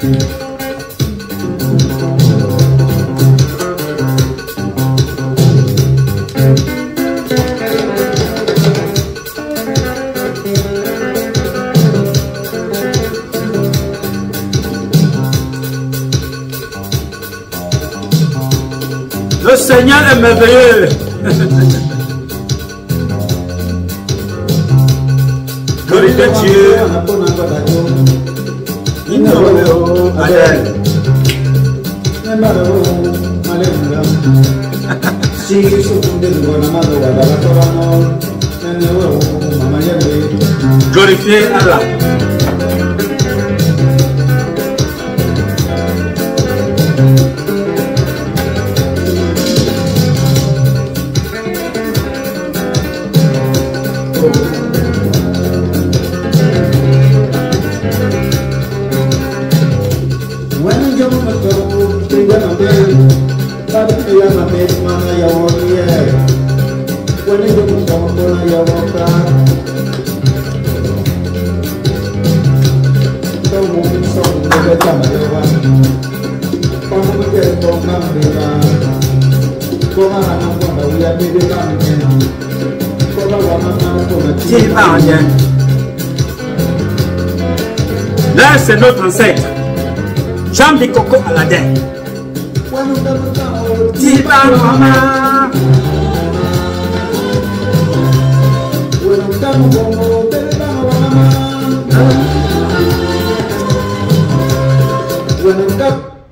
Le Seigneur est merveilleux. Glorifiez Dieu. Amen. Glorifiez Allah. Là, c'est notre ancêtre. Jean Bikoko Aladin.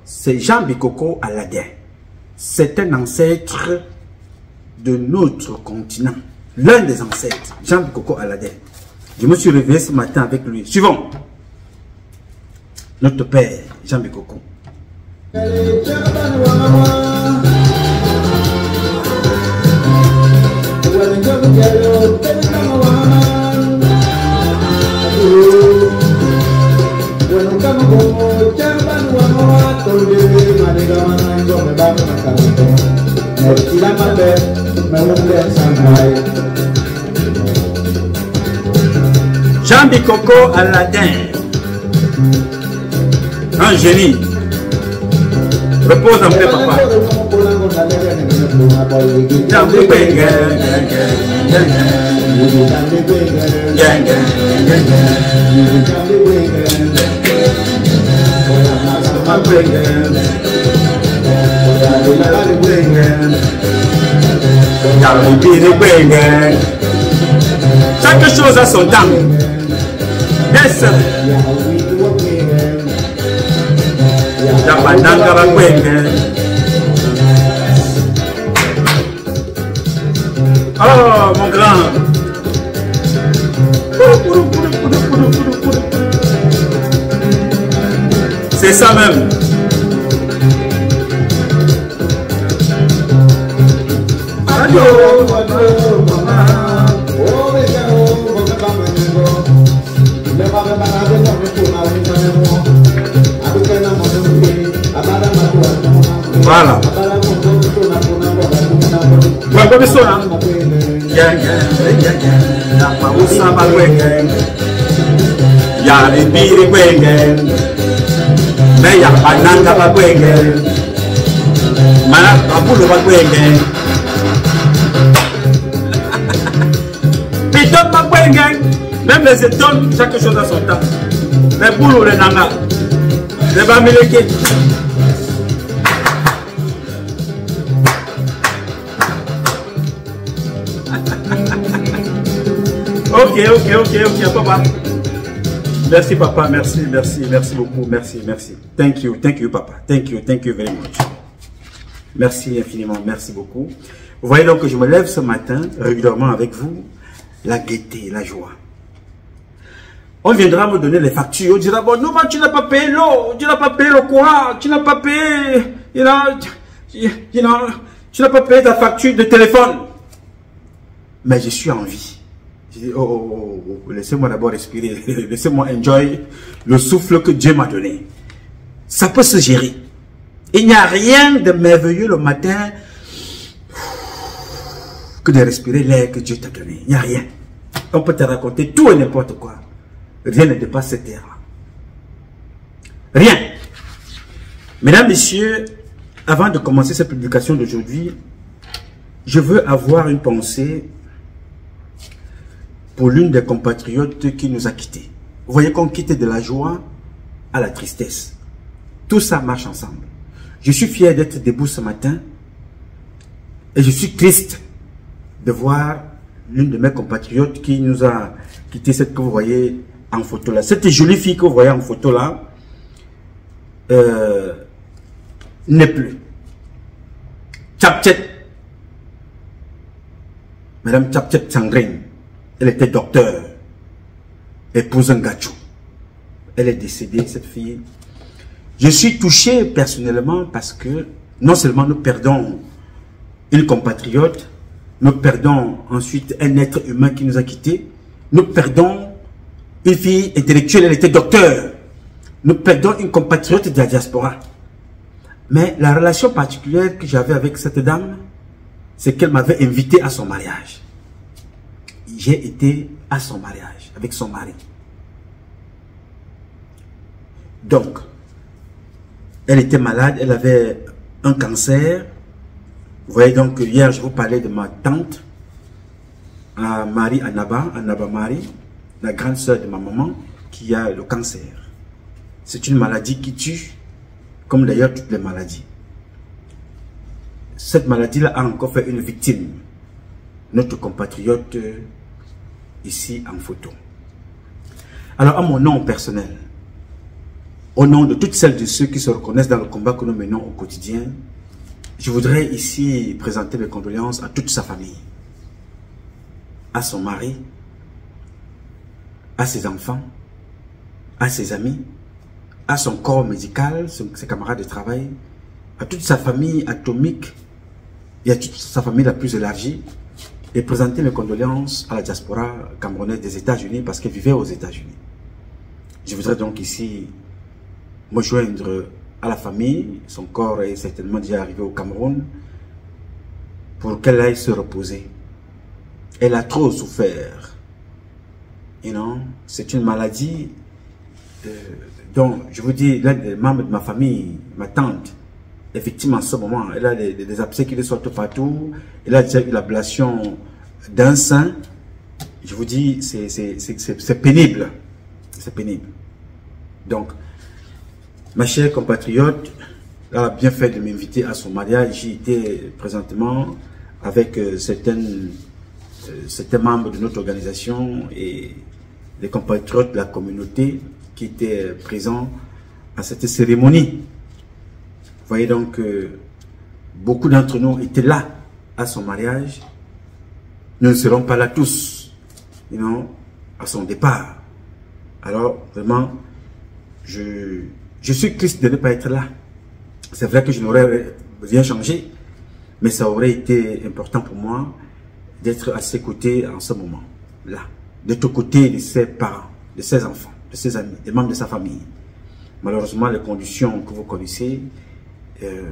C'est Jean Bikoko Aladin. C'est un ancêtre de notre continent. L'un des ancêtres, Jean Bikoko Aladin. Je me suis réveillé ce matin avec lui. Suivons. Notre père, Jean Bikoko. Jean Bikoko Aladin, un génie. Repose en paix, papa. Chaque chose a son temps. Yes. Oh, mon grand. C'est ça même. Voilà. Même les étoiles, chaque chose a son temps. Les boules, les nangas, les bamileke. Ok, papa. Merci, papa, merci beaucoup, merci. Thank you, papa. Thank you very much. Merci infiniment, merci beaucoup. Vous voyez donc que je me lève ce matin, régulièrement avec vous, la gaieté, la joie. On viendra me donner les factures, on dira, bon, non, tu n'as pas payé l'eau, tu n'as pas payé le courant, tu n'as pas payé, tu n'as pas payé ta facture de téléphone. Mais je suis en vie. Je dis, laissez-moi d'abord respirer, laissez-moi enjoy le souffle que Dieu m'a donné. Ça peut se gérer. Il n'y a rien de merveilleux le matin que de respirer l'air que Dieu t'a donné. Il n'y a rien. On peut te raconter tout et n'importe quoi. Rien ne dépasse cette terre. Rien. Mesdames, Messieurs, avant de commencer cette publication d'aujourd'hui, je veux avoir une pensée pour l'une des compatriotes qui nous a quittés. Vous voyez qu'on quitte de la joie à la tristesse. Tout ça marche ensemble. Je suis fier d'être debout ce matin et je suis triste de voir l'une de mes compatriotes qui nous a quitté, cette que vous voyez en photo là. Cette jolie fille que vous voyez en photo là n'est plus. Tchapchet, Madame Tchapchet Sangring, elle était docteur, épouse un gachou. Elle est décédée, cette fille. Je suis touché personnellement parce que non seulement nous perdons une compatriote, nous perdons ensuite un être humain qui nous a quittés, nous perdons une fille intellectuelle, elle était docteur, nous perdons une compatriote de la diaspora. Mais la relation particulière que j'avais avec cette dame, c'est qu'elle m'avait invité à son mariage. J'ai été à son mariage avec son mari. Donc, elle était malade, elle avait un cancer. Vous voyez donc que hier, je vous parlais de ma tante, Marie Anaba Marie, la grande sœur de ma maman, qui a le cancer. C'est une maladie qui tue, comme d'ailleurs toutes les maladies. Cette maladie-là a encore fait une victime, notre compatriote ici en photo. Alors, à mon nom personnel, au nom de toutes celles et ceux qui se reconnaissent dans le combat que nous menons au quotidien, je voudrais ici présenter mes condoléances à toute sa famille, à son mari, à ses enfants, à ses amis, à son corps médical, ses camarades de travail, à toute sa famille atomique et à toute sa famille la plus élargie, et présenter mes condoléances à la diaspora camerounaise des États-Unis parce qu'elle vivait aux États-Unis. Je voudrais donc ici me joindre à la famille, son corps est certainement déjà arrivé au Cameroun, pour qu'elle aille se reposer. Elle a trop souffert. You know, c'est une maladie dont, je vous dis, l'un des membres de ma famille, ma tante, effectivement en ce moment, elle a des abcès qui lui sortent partout, elle a déjà eu l'ablation d'un sein. Je vous dis, c'est pénible. C'est pénible. Donc, ma chère compatriote a bien fait de m'inviter à son mariage. J'y étais présentement avec certains membres de notre organisation et les compatriotes de la communauté qui étaient présents à cette cérémonie. Vous voyez donc que beaucoup d'entre nous étaient là à son mariage. Nous ne serons pas là tous, you know, à son départ. Alors, vraiment, je suis triste de ne pas être là. C'est vrai que je n'aurais rien changé, mais ça aurait été important pour moi d'être à ses côtés en ce moment-là. D'être aux côtés de ses parents, de ses enfants, de ses amis, des membres de sa famille. Malheureusement, les conditions que vous connaissez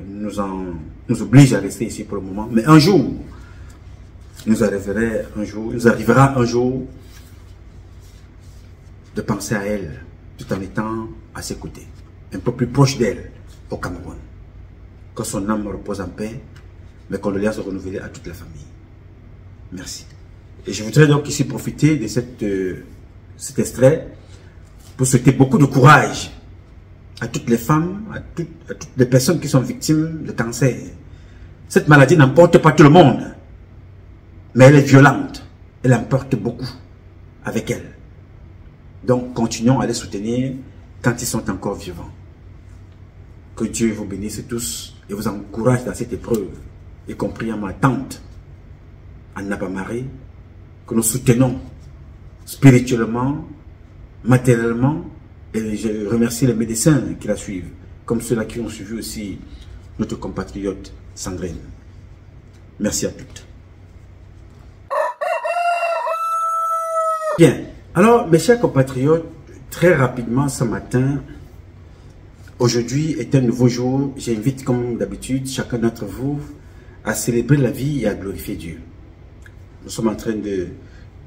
nous obligent à rester ici pour le moment. Mais un jour, il nous arrivera un jour de penser à elle, tout en étant à ses côtés, un peu plus proche d'elle au Cameroun. Que son âme repose en paix, mes condoléances renouvelées à toute la famille. Merci. Et je voudrais donc ici profiter de cet extrait pour souhaiter beaucoup de courage à toutes les femmes, à toutes les personnes qui sont victimes de cancer. Cette maladie n'emporte pas tout le monde, mais elle est violente. Elle emporte beaucoup avec elle. Donc, continuons à les soutenir quand ils sont encore vivants. Que Dieu vous bénisse tous et vous encourage dans cette épreuve, y compris à ma tante, Anaba Marie, que nous soutenons spirituellement, matériellement, et je remercie les médecins qui la suivent, comme ceux-là qui ont suivi aussi notre compatriote Sandrine. Merci à toutes. Bien, alors mes chers compatriotes, très rapidement ce matin, aujourd'hui est un nouveau jour. J'invite comme d'habitude chacun d'entre vous à célébrer la vie et à glorifier Dieu. Nous sommes en train de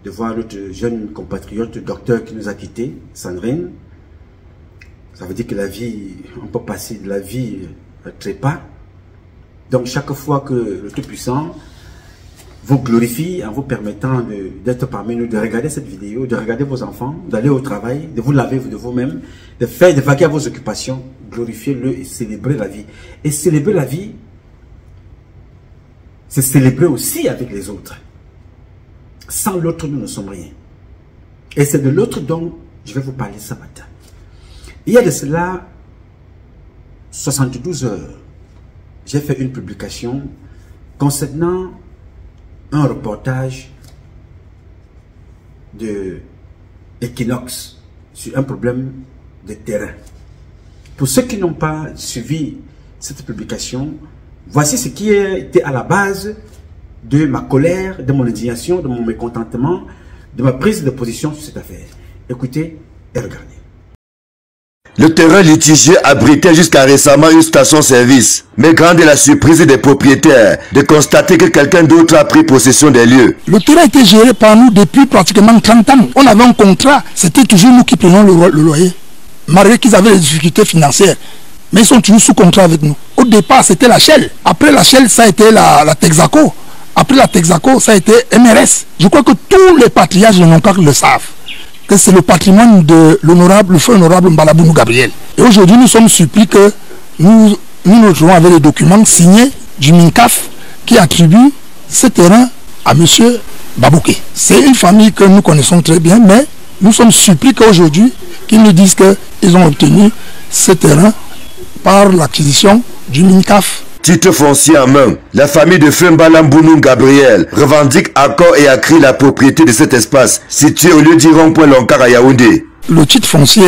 voir notre jeune compatriote, docteur qui nous a quittés, Sandrine. Ça veut dire que la vie, on peut passer de la vie trépas. Donc chaque fois que le Tout-Puissant vous glorifie en vous permettant d'être parmi nous, de regarder cette vidéo, de regarder vos enfants, d'aller au travail, de vous laver de vous-même, de vaquer à vos occupations, glorifiez-le et célébrez la vie. Et célébrer la vie, c'est célébrer aussi avec les autres. Sans l'autre, nous ne sommes rien. Et c'est de l'autre dont je vais vous parler ce matin. Il y a de cela 72 heures, j'ai fait une publication concernant un reportage de Equinox sur un problème de terrain. Pour ceux qui n'ont pas suivi cette publication, voici ce qui était à la base de ma colère, de mon indignation, de mon mécontentement, de ma prise de position sur cette affaire. Écoutez et regardez. Le terrain litigieux abritait jusqu'à récemment une station-service. Mais grande est la surprise des propriétaires de constater que quelqu'un d'autre a pris possession des lieux. Le terrain était géré par nous depuis pratiquement 30 ans. On avait un contrat, c'était toujours nous qui prenions le loyer. Malgré qu'ils avaient des difficultés financières. Mais ils sont toujours sous contrat avec nous. Au départ, c'était la Shell. Après la Shell, ça a été la Texaco. Après la Texaco, ça a été MRS. Je crois que tous les patriarches de Nonkak le savent. Que c'est le patrimoine de l'honorable, le feu honorable Mbalabounou Gabriel. Et aujourd'hui, nous sommes surpris que nous nous retrouvons avec les documents signés du MINCAF qui attribue ce terrain à M. Babouké. C'est une famille que nous connaissons très bien, mais nous sommes surpris qu'aujourd'hui, qu'ils nous disent qu'ils ont obtenu ce terrain par l'acquisition du MINCAF. Titre foncier en main, la famille de Feu Mbalabounou Gabriel revendique accord et accrie la propriété de cet espace situé au lieu dit rond-point Lonkar à Yaoundé. Le titre foncier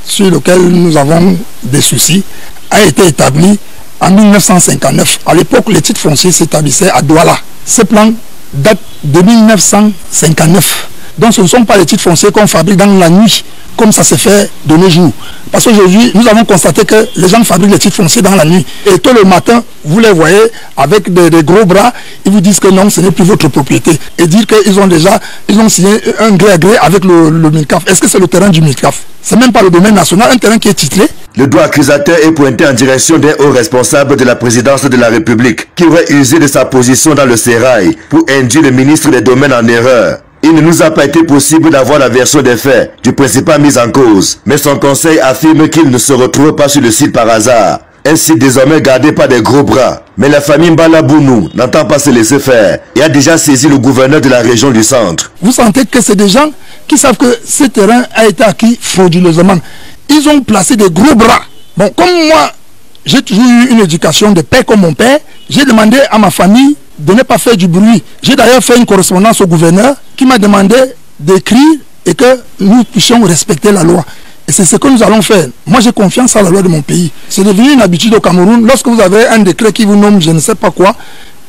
sur lequel nous avons des soucis a été établi en 1959. À l'époque, les titres fonciers s'établissaient à Douala. Ce plan date de 1959. Donc ce ne sont pas les titres fonciers qu'on fabrique dans la nuit, comme ça se fait de nos jours. Parce qu'aujourd'hui, nous avons constaté que les gens fabriquent les titres fonciers dans la nuit. Et tôt le matin, vous les voyez avec des gros bras, ils vous disent que non, ce n'est plus votre propriété. Et dire qu'ils ont signé un gré à gré avec le MINCAF. Est-ce que c'est le terrain du MINCAF? C'est même pas le domaine national, un terrain qui est titré. Le doigt accusateur est pointé en direction d'un haut responsable de la présidence de la République qui aurait usé de sa position dans le sérail pour induire le ministre des Domaines en erreur. Il ne nous a pas été possible d'avoir la version des faits du principal mis en cause, mais son conseil affirme qu'il ne se retrouve pas sur le site par hasard. Un site désormais gardé par des gros bras. Mais la famille Mbalabounou n'entend pas se laisser faire et a déjà saisi le gouverneur de la région du centre. Vous sentez que c'est des gens qui savent que ce terrain a été acquis frauduleusement. Ils ont placé des gros bras. Bon, comme moi, j'ai toujours eu une éducation de père comme mon père, j'ai demandé à ma famille de ne pas faire du bruit. J'ai d'ailleurs fait une correspondance au gouverneur qui m'a demandé d'écrire et que nous puissions respecter la loi. Et c'est ce que nous allons faire. Moi, j'ai confiance à la loi de mon pays. C'est devenu une habitude au Cameroun. Lorsque vous avez un décret qui vous nomme je ne sais pas quoi,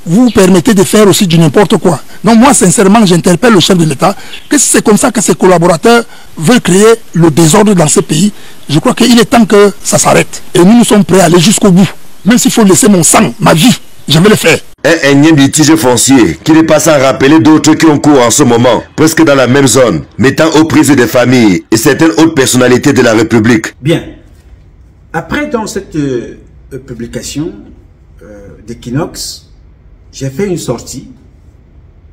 vous permettez de faire aussi du n'importe quoi. Donc moi, sincèrement, j'interpelle le chef de l'État que si c'est comme ça que ses collaborateurs veulent créer le désordre dans ce pays, je crois qu'il est temps que ça s'arrête. Et nous sommes prêts à aller jusqu'au bout. Même s'il faut laisser mon sang, ma vie, je vais le faire. Un énième litige foncier qui n'est pas sans rappeler d'autres qui ont cours en ce moment, presque dans la même zone, mettant aux prises des familles et certaines autres personnalités de la République. Bien. Après, dans cette publication d'Equinox, j'ai fait une sortie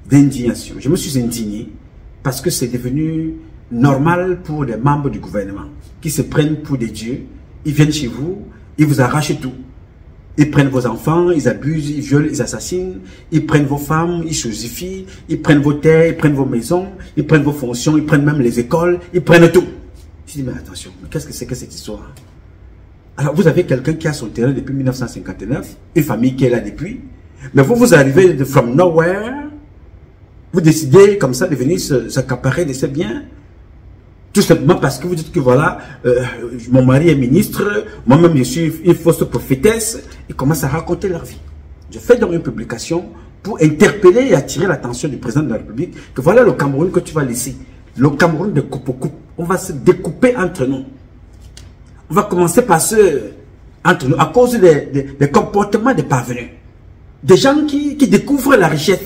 d'indignation. Je me suis indigné parce que c'est devenu normal pour les membres du gouvernement qui se prennent pour des dieux. Ils viennent chez vous, ils vous arrachent tout. Ils prennent vos enfants, ils abusent, ils violent, ils assassinent, ils prennent vos femmes, ils chosifient, ils prennent vos terres, ils prennent vos maisons, ils prennent vos fonctions, ils prennent même les écoles, ils prennent tout. Je dis, mais attention, mais qu'est-ce que c'est que cette histoire? Alors, vous avez quelqu'un qui a son terrain depuis 1959, une famille qui est là depuis, mais vous arrivez de from nowhere, vous décidez comme ça de venir s'accaparer de ces biens, tout simplement parce que vous dites que voilà, mon mari est ministre, moi-même je suis une fausse prophétesse. Ils commencent à raconter leur vie. Je fais donc une publication pour interpeller et attirer l'attention du président de la République que voilà le Cameroun que tu vas laisser. Le Cameroun de coupe au coupe. On va se découper entre nous. On va commencer par entre nous à cause des comportements des parvenus. Des gens qui découvrent la richesse.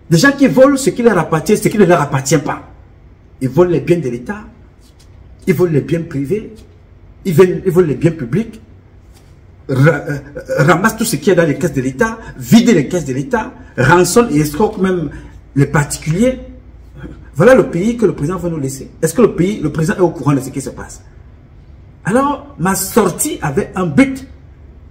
Des gens qui volent ce qui leur appartient, ce qui ne leur appartient pas. Ils volent les biens de l'État, ils volent les biens privés, ils veulent les biens publics, ramassent tout ce qui est dans les caisses de l'État, vident les caisses de l'État, rançonnent et escroquent même les particuliers. Voilà le pays que le président va nous laisser. Est-ce que le président est au courant de ce qui se passe? Alors, ma sortie avait un but.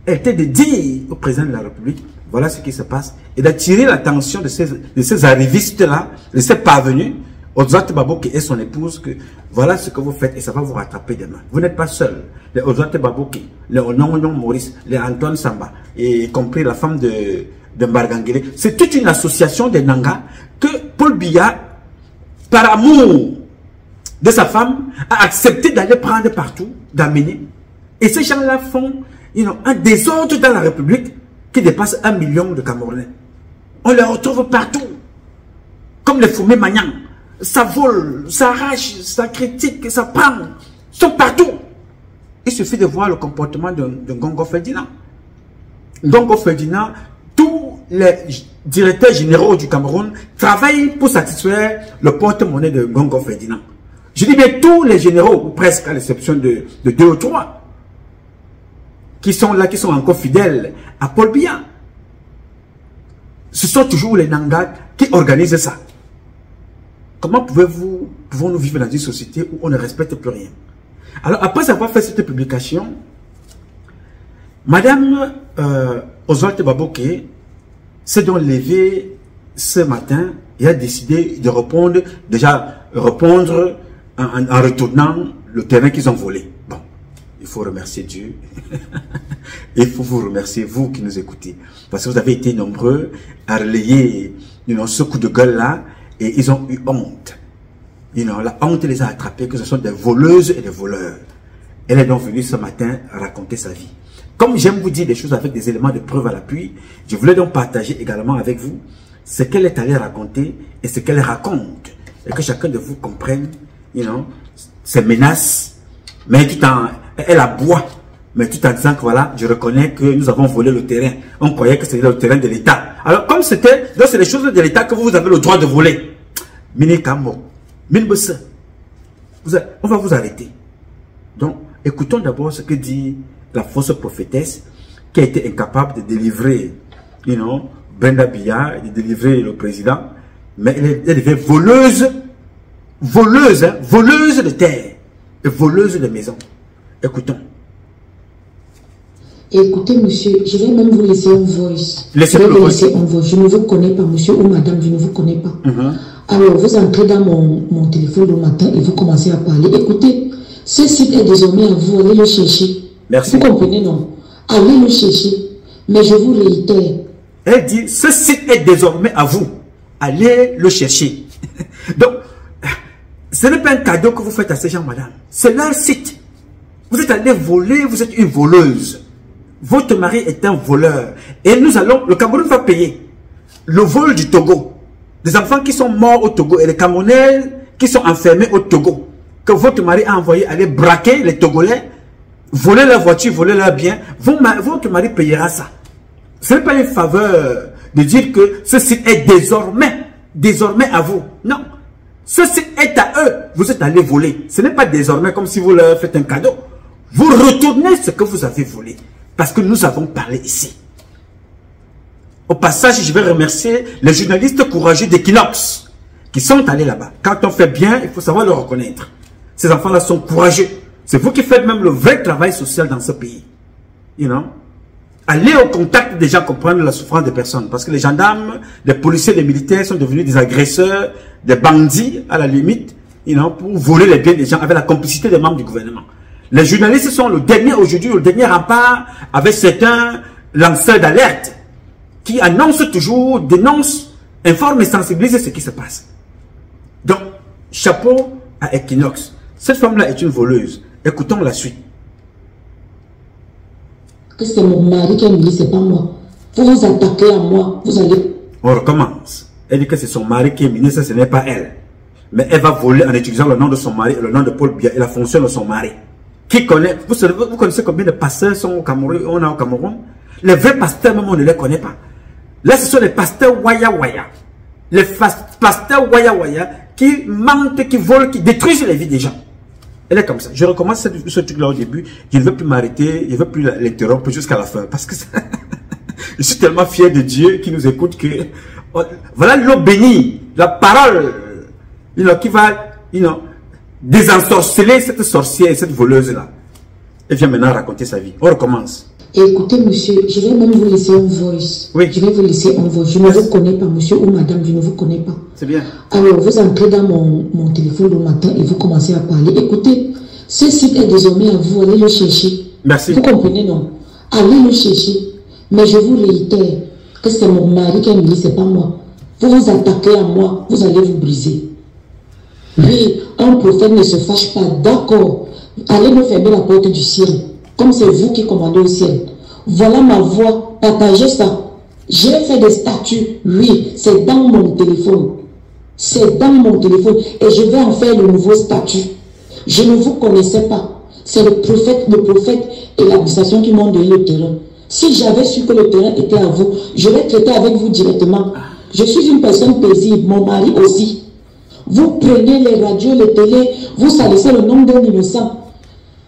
Elle était de dire au président de la République, voilà ce qui se passe, et d'attirer l'attention de ces arrivistes-là, de ces parvenus, Ozate Baboke et son épouse, que voilà ce que vous faites et ça va vous rattraper demain. Vous n'êtes pas seul. Les Ozate Baboke, les Onongon Maurice, les Antoine Samba, et y compris la femme de Mbargangele, c'est toute une association de Nanga que Paul Biya, par amour de sa femme, a accepté d'aller prendre partout, d'amener. Et ces gens-là font un désordre dans la République qui dépasse 1 million de Camerounais. On les retrouve partout. Comme les fourmis magnans. Ça vole, ça arrache, ça critique, ça prend. Ils sont partout. Il suffit de voir le comportement de Ngongo Ferdinand. Ngongo Ferdinand, tous les directeurs généraux du Cameroun travaillent pour satisfaire le porte-monnaie de Ngongo Ferdinand. Je dis bien tous les généraux, ou presque à l'exception de 2 ou 3, qui sont là, qui sont encore fidèles à Paul Biya. Ce sont toujours les Nangas qui organisent ça. Comment pouvons-nous vivre dans une société où on ne respecte plus rien? Alors, après avoir fait cette publication, Madame Ozate Baboke s'est donc levée ce matin et a décidé de répondre en retournant le terrain qu'ils ont volé. Bon, il faut remercier Dieu. Il faut vous remercier, vous qui nous écoutez. Parce que vous avez été nombreux à relayer ce coup de gueule-là et ils ont eu honte. La honte les a attrapés, que ce sont des voleuses et des voleurs. Elle est donc venue ce matin raconter sa vie. Comme j'aime vous dire des choses avec des éléments de preuve à l'appui, je voulais donc partager également avec vous ce qu'elle est allée raconter et ce qu'elle raconte. Et que chacun de vous comprenne, ces menaces, mais tout en... Elle aboie, mais tout en disant que voilà, je reconnais que nous avons volé le terrain. On croyait que c'était le terrain de l'État. Alors comme c'était, c'est les choses de l'État que vous avez le droit de voler. Minikamo, Minbus, on va vous arrêter. Donc, écoutons d'abord ce que dit la fausse prophétesse qui a été incapable de délivrer, Brenda Biya, de délivrer le président, mais elle devient voleuse de terre et voleuse de maison. Écoutons. Écoutez, monsieur, je vais même vous laisser un voice. Je ne vous connais pas, monsieur ou madame, je ne vous connais pas. Alors, vous entrez dans mon téléphone le matin et vous commencez à parler. Écoutez, ce site est désormais à vous, allez le chercher. Merci. Vous comprenez, non? Allez le chercher. Mais je vous réitère. Elle dit, ce site est désormais à vous. Allez le chercher. Donc, ce n'est pas un cadeau que vous faites à ces gens, madame. C'est leur site. Vous êtes allé voler, vous êtes une voleuse. Votre mari est un voleur. Et le Cameroun va payer le vol du Togo. Des enfants qui sont morts au Togo et les Camerounais qui sont enfermés au Togo. Que votre mari a envoyé aller braquer les Togolais, voler leur voiture, voler leurs biens. Votre mari payera ça. Ce n'est pas une faveur de dire que ce site est désormais à vous. Non. Ce site est à eux. Vous êtes allé voler. Ce n'est pas désormais comme si vous leur faites un cadeau. Vous retournez ce que vous avez volé. Parce que nous avons parlé ici. Au passage, je vais remercier les journalistes courageux d'Equinox qui sont allés là-bas. Quand on fait bien, il faut savoir le reconnaître. Ces enfants-là sont courageux. C'est vous qui faites même le vrai travail social dans ce pays. Allez au contact des gens, comprendre la souffrance des personnes. Parce que les gendarmes, les policiers, les militaires sont devenus des agresseurs, des bandits à la limite, pour voler les biens des gens avec la complicité des membres du gouvernement. Les journalistes sont le dernier aujourd'hui, le dernier rempart avec certains lanceurs d'alerte qui annoncent toujours, dénoncent, informent et sensibilisent ce qui se passe. Donc, chapeau à Equinox. Cette femme-là est une voleuse. Écoutons la suite. Que c'est mon mari qui a mis, c'est pas moi. Vous vous attaquez à moi, vous allez... On recommence. Elle dit que c'est son mari qui est ministre, ce n'est pas elle. Mais elle va voler en utilisant le nom de son mari et le nom de Paul Biya et la fonction de son mari. Qui connaît, vous connaissez combien de pasteurs sont au Cameroun, on a au Cameroun? Les vrais pasteurs, même on ne les connaît pas. Là, ce sont les pasteurs Waya Waya. Les pasteurs Waya Waya qui mentent, qui volent, qui détruisent les vies des gens. Elle est comme ça. Je recommence ce truc-là au début. Je ne veux plus m'arrêter. Je ne veux plus l'interrompre jusqu'à la fin. Parce que je suis tellement fier de Dieu qui nous écoute que... Voilà l'eau bénie. La parole qui va désensorceler cette sorcière, cette voleuse-là. Elle vient maintenant raconter sa vie. On recommence. Écoutez, monsieur, je vais même vous laisser un voice. Oui. Je vais vous laisser un voice. Je ne vous connais pas, monsieur ou madame, je ne vous connais pas. C'est bien. Alors, vous entrez dans mon téléphone le matin et vous commencez à parler. Écoutez, ce site est désormais à vous, allez le chercher. Merci. Vous comprenez, non? Allez le chercher. Mais je vous réitère que c'est mon mari qui a mis, c'est pas moi. Vous vous attaquez à moi, vous allez vous briser. Oui, un prophète ne se fâche pas, d'accord. Allez me fermer la porte du ciel. Comme c'est vous qui commandez au ciel. Voilà ma voix, partagez ça. J'ai fait des statuts, oui, c'est dans mon téléphone. C'est dans mon téléphone et je vais en faire le nouveau statut. Je ne vous connaissais pas. C'est le prophète et l'administration qui m'ont donné le terrain. Si j'avais su que le terrain était à vous, je vais traiter avec vous directement. Je suis une personne paisible, mon mari aussi. Vous prenez les radios, les télés, vous salissez le nom d'un innocent.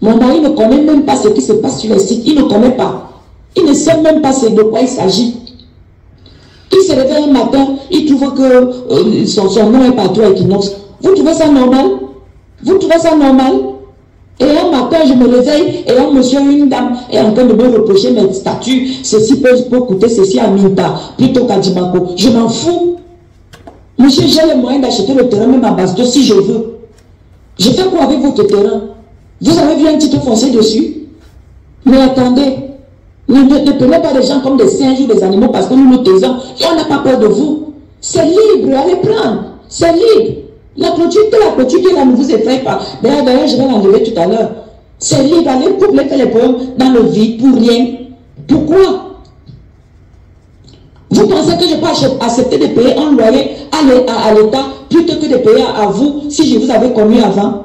Mon mari ne connaît même pas ce qui se passe sur les sites. Il ne connaît pas. Il ne sait même pas de quoi il s'agit. Il se réveille un matin, il trouve que son nom est partout à Equinox. Vous trouvez ça normal? Vous trouvez ça normal? Et un matin, je me réveille et un monsieur ou une dame est en train de me reprocher mes statuts. Ceci peut coûter ceci à Minta plutôt qu'à Dimako. Je m'en fous. Monsieur, j'ai les moyens d'acheter le terrain même à Basto si je veux. Je fais quoi avec votre terrain? Vous avez vu un titre foncé dessus? Mais attendez, ne prenez pas les gens comme des singes ou des animaux parce que nous nous taisons et on n'a pas peur de vous. C'est libre, allez prendre. C'est libre. La clôture qui est là ne vous effraie pas. D'ailleurs, je vais l'enlever tout à l'heure. C'est libre, allez pour faire les poèmes dans le vide pour rien. Pourquoi? Vous pensez que je peux accepter de payer un loyer à l'État plutôt que de payer à vous si je vous avais connu avant?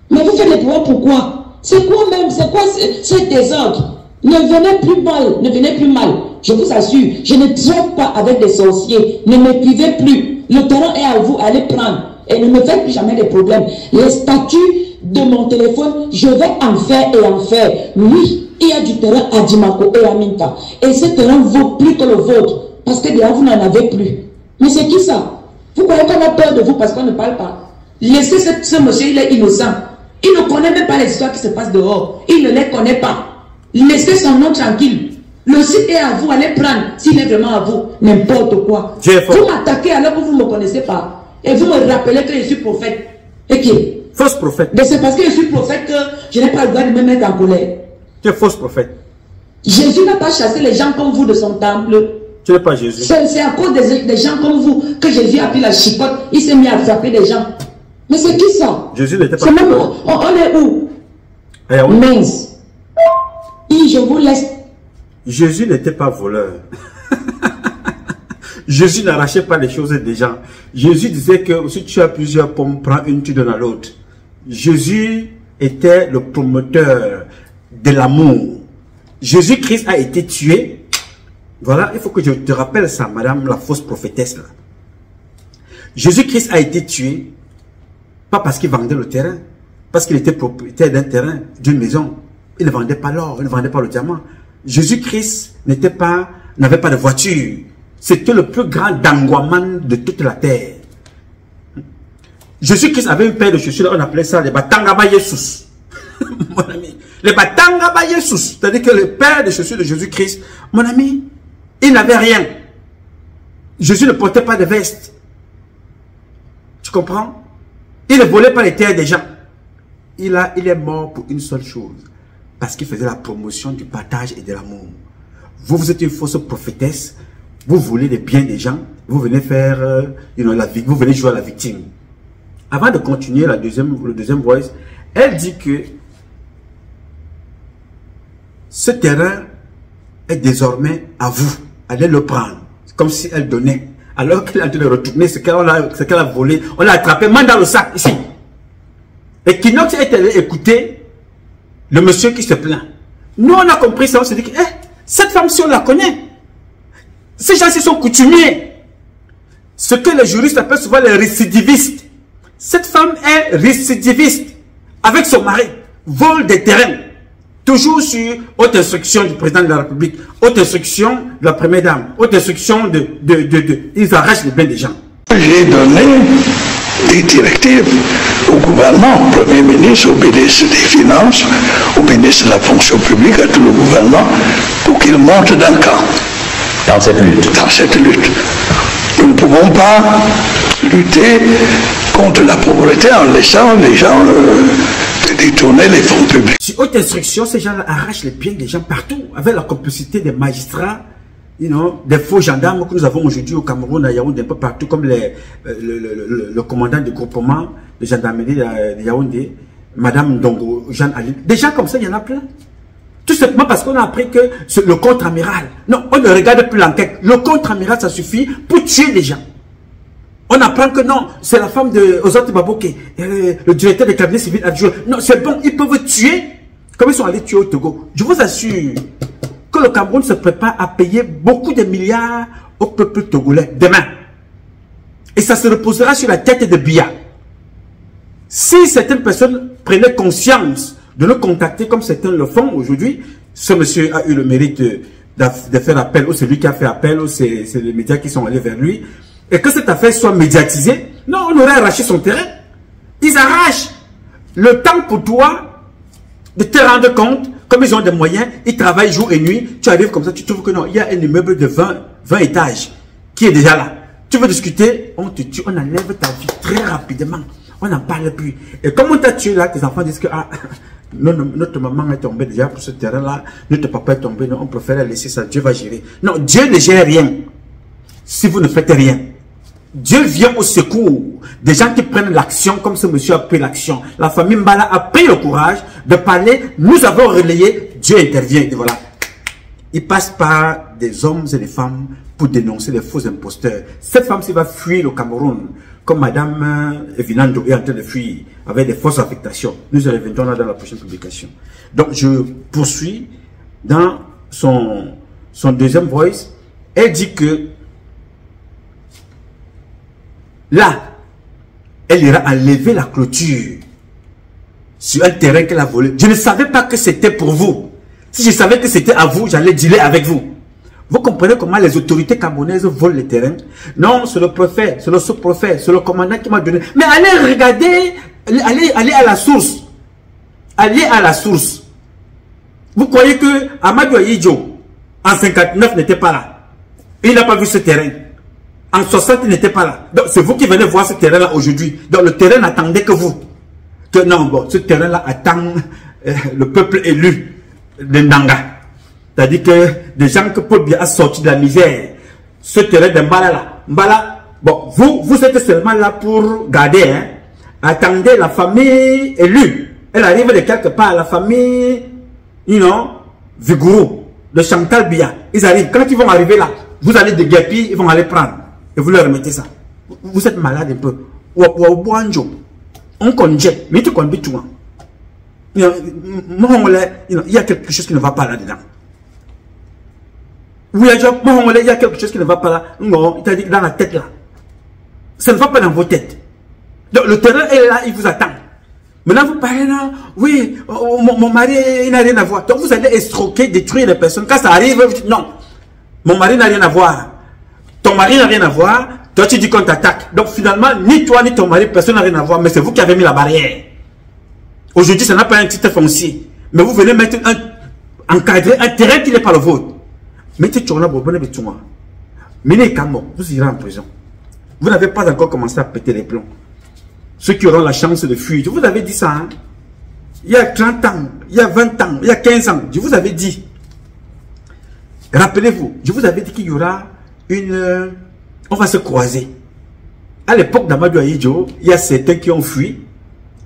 Mais vous faites les poèmes pourquoi? C'est quoi même? C'est quoi ce désordre? Ne venez plus mal, ne venez plus mal. Je vous assure, je ne traite pas avec des sorciers. Ne me privez plus. Le terrain est à vous, allez prendre. Et ne me faites plus jamais des problèmes. Les statuts de mon téléphone, je vais en faire et en faire. Oui, il y a du terrain à Dimako et à Minta. Et ce terrain vaut plus que le vôtre. Parce que déjà vous n'en avez plus. Mais c'est qui ça? Vous croyez qu'on a peur de vous parce qu'on ne parle pas? Laissez ce monsieur, il est innocent. Il ne connaît même pas les histoires qui se passent dehors. Il ne les connaît pas. Laissez son nom tranquille. Le site est à vous, allez prendre. S'il est vraiment à vous, n'importe quoi. Vous m'attaquez alors que vous ne me connaissez pas. Et vous me rappelez que je suis prophète. Et qui? Fausse prophète. Mais c'est parce que je suis prophète que je n'ai pas le droit de me mettre en colère. Tu es fausse prophète. Jésus n'a pas chassé les gens comme vous de son temple. Tu n'es pas Jésus. C'est à cause des gens comme vous que Jésus a pris la chicotte. Il s'est mis à frapper des gens. Mais c'est qui ça? Jésus n'était pas... Même, on est où? Mince. Je vous laisse. Jésus n'était pas voleur. Jésus n'arrachait pas les choses des gens. Jésus disait que si tu as plusieurs pommes, prends une, tu donnes à l'autre. Jésus était le promoteur de l'amour. Jésus-Christ a été tué. Voilà, il faut que je te rappelle ça, madame la fausse prophétesse là. Jésus-Christ a été tué, pas parce qu'il vendait le terrain, parce qu'il était propriétaire d'un terrain, d'une maison. Il ne vendait pas l'or, il ne vendait pas le diamant. Jésus-Christ n'avait pas de voiture. C'était le plus grand dangwaman de toute la terre. Jésus-Christ avait une paire de chaussures, on appelait ça les Batangaba Jesus. Mon ami, les Batangaba Jesus. C'est-à-dire que le père de chaussures de Jésus-Christ, mon ami, il n'avait rien. Jésus ne portait pas de veste. Tu comprends? Il ne volait pas les terres des gens. Il est mort pour une seule chose. Parce qu'il faisait la promotion du partage et de l'amour. Vous êtes une fausse prophétesse. Vous voulez les biens des gens. Vous venez faire, vous venez jouer à la victime. Avant de continuer le deuxième voice, elle dit que ce terrain est désormais à vous. Allez le prendre. C'est comme si elle donnait. Alors qu'elle est en train de retourner ce qu'elle a volé. On l'a attrapé, main dans le sac, ici. Et Kinox est allé écouter le monsieur qui se plaint. Nous, on a compris ça, on s'est dit que cette femme-ci, on la connaît. Ces gens-ci sont coutumiers. Ce que les juristes appellent souvent les récidivistes. Cette femme est récidiviste. avec son mari, vol des terrains. Toujours sur haute instruction du président de la République, haute instruction de la première dame, haute instruction ils arrachent les biens des gens. J'ai donné des directives au gouvernement, au Premier ministre, au ministre des Finances, au ministre de la fonction publique, à tout le gouvernement, pour qu'ils montent d'un camp. Dans cette lutte. Dans cette lutte. Nous ne pouvons pas lutter contre la pauvreté en laissant les gens détourner les fonds publics. Sur haute instruction, ces gens arrachent les biens des gens partout, avec la complicité des magistrats, des faux gendarmes que nous avons aujourd'hui au Cameroun, à Yaoundé, un peu partout, comme le commandant du groupement de gendarmerie de Yaoundé, Madame Ndongo, Jeanne Ali. Des gens comme ça, il y en a plein. Tout simplement parce qu'on a appris que le contre-amiral, non, on ne regarde plus l'enquête. Le contre-amiral, ça suffit pour tuer les gens. On apprend que non, c'est la femme de Ozat Baboke, le directeur de cabinet civil adjoint. Non, c'est bon, ils peuvent tuer comme ils sont allés tuer au Togo. Je vous assure que le Cameroun se prépare à payer beaucoup de milliards au peuple togolais demain. Et ça se reposera sur la tête de Biya. Si certaines personnes prenaient conscience de nous contacter comme certains le font aujourd'hui, ce monsieur a eu le mérite de faire appel, ou c'est lui qui a fait appel, ou c'est les médias qui sont allés vers lui, et que cette affaire soit médiatisée, non, on aurait arraché son terrain. Ils arrachent le temps pour toi de te rendre compte, comme ils ont des moyens, ils travaillent jour et nuit, tu arrives comme ça, tu trouves que non, il y a un immeuble de 20 étages qui est déjà là. Tu veux discuter, on te tue, on enlève ta vie très rapidement, on n'en parle plus. Et comme on t'a tué là, tes enfants disent que ah, notre maman est tombée déjà pour ce terrain-là, notre papa est tombé, non, on préfère laisser ça, Dieu va gérer. Non, Dieu ne gère rien si vous ne faites rien. Dieu vient au secours des gens qui prennent l'action comme ce monsieur a pris l'action. La famille Mbala a pris le courage de parler, nous avons relayé, Dieu intervient et voilà. Il passe par des hommes et des femmes pour dénoncer les faux imposteurs. Cette femme-ci va fuir le Cameroun, comme Madame Evinando est en train de fuir, avec des fausses affectations. Nous y reviendrons là dans la prochaine publication. Donc je poursuis dans son deuxième voice. Elle dit que là, elle ira enlever la clôture sur un terrain qu'elle a volé. Je ne savais pas que c'était pour vous. Si je savais que c'était à vous, j'allais dealer avec vous. Vous comprenez comment les autorités camerounaises volent les terrains? Non, c'est le préfet, c'est le sous-préfet, c'est le commandant qui m'a donné. Mais allez regarder, allez à la source. Allez à la source. Vous croyez que Amadou Ayidjo, en 59, n'était pas là? Il n'a pas vu ce terrain. En 60, il n'était pas là. Donc, c'est vous qui venez voir ce terrain-là aujourd'hui. Donc, le terrain n'attendait que vous. Que non, bon, ce terrain-là attend le peuple élu de Ndanga. C'est-à-dire que des gens que Paul Biya a sorti de la misère. Ce terrain de Mbala là. Mbala, bon, vous êtes seulement là pour garder, hein. Attendez la famille élue. Elle arrive de quelque part, la famille, Vigourou, de Chantal Biya. Ils arrivent. Quand ils vont arriver là, vous allez déguerpir, ils vont aller prendre. Et vous leur remettez ça. Vous êtes malade un peu. On congèle, mais tu connais tout. Il y a quelque chose qui ne va pas là-dedans. Oui, il y a quelque chose qui ne va pas là. Non, il t'a dit dans la tête là. Ça ne va pas dans vos têtes. Donc le terrain est là, il vous attend. Maintenant vous parlez là, oui, mon mari, il n'a rien à voir. Donc vous allez escroquer, détruire les personnes. Quand ça arrive, vous dites non, mon mari n'a rien à voir. Ton mari n'a rien à voir. Toi tu dis qu'on t'attaque. Donc finalement, ni toi ni ton mari, personne n'a rien à voir. Mais c'est vous qui avez mis la barrière. Aujourd'hui, ça n'a pas un titre foncier. Mais vous venez mettre encadrer un terrain qui n'est pas le vôtre. Mettez Tchona Bobone Betchouma. Menez Kamo, vous irez en prison. Vous n'avez pas encore commencé à péter les plombs. Ceux qui auront la chance de fuir. Je vous avais dit ça. Hein? Il y a 30 ans, il y a 20 ans, il y a 15 ans. Je vous avais dit. Rappelez-vous, je vous avais dit qu'il y aura une... On va se croiser. À l'époque d'Amadou Ayidjo, il y a certains qui ont fui.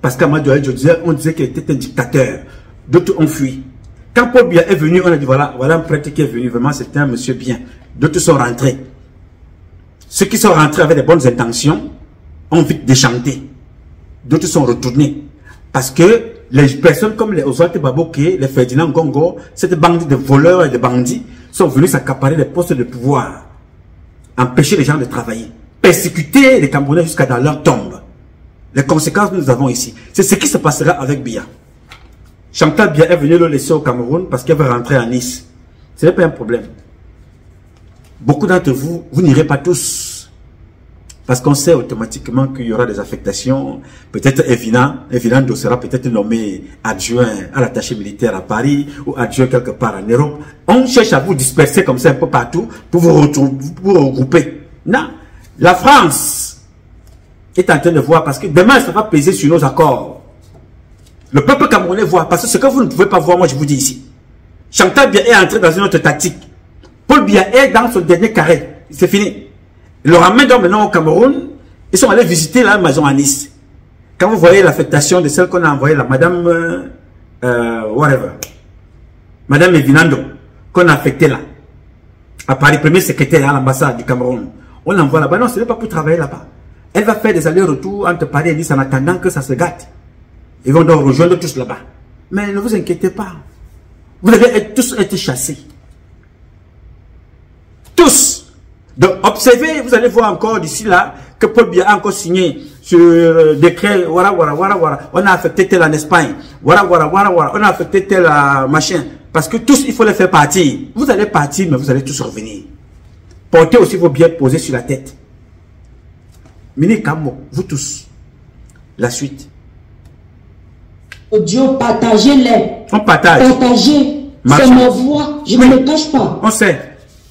Parce qu'Amadou Ayidjo, on disait qu'il était un dictateur. D'autres ont fui. Quand Paul Biya est venu, on a dit voilà un prêtre qui est venu. Vraiment, c'était un monsieur bien. D'autres sont rentrés. Ceux qui sont rentrés avec des bonnes intentions ont vite déchanté. D'autres sont retournés. Parce que les personnes comme les Ozate Baboke, les Ferdinand Gongo, cette bande de voleurs et de bandits, sont venus s'accaparer les postes de pouvoir. Empêcher les gens de travailler. Persécuter les Camerounais jusqu'à dans leur tombe. Les conséquences que nous avons ici, c'est ce qui se passera avec Biya. Chantal Biya est venue le laisser au Cameroun parce qu'elle veut rentrer à Nice. Ce n'est pas un problème. Beaucoup d'entre vous, vous n'irez pas tous. Parce qu'on sait automatiquement qu'il y aura des affectations. Peut-être Evinando sera peut-être nommé adjoint à l'attaché militaire à Paris ou adjoint quelque part en Europe. On cherche à vous disperser comme ça un peu partout pour vous regrouper. Non. La France est en train de voir parce que demain ça va peser sur nos accords. Le peuple camerounais voit, parce que ce que vous ne pouvez pas voir, moi je vous dis ici. Chantal Biya est entré dans une autre tactique. Paul Biya est dans son dernier carré. C'est fini. Ils le ramènent donc maintenant au Cameroun. Ils sont allés visiter la maison à Nice. Quand vous voyez l'affectation de celle qu'on a envoyée, la madame, madame Evinando, qu'on a affectée là, à Paris, premier secrétaire à l'ambassade du Cameroun. On l'envoie là-bas. Non, ce n'est pas pour travailler là-bas. Elle va faire des allers-retours entre Paris et Nice en attendant que ça se gâte. Ils vont donc rejoindre tous là-bas. Mais ne vous inquiétez pas. Vous allez tous être chassés. Tous. Donc, observez, vous allez voir encore d'ici là que Paul Biya a encore signé sur le décret. On a affecté tel en Espagne. On a affecté tel machin. Parce que tous, il faut les faire partir. Vous allez partir, mais vous allez tous revenir. Portez aussi vos biens posés sur la tête. Mini Kamo, vous tous. La suite. Audio, partagez-les. On partage. Partagez. C'est ma voix. Je ne me cache pas. On sait.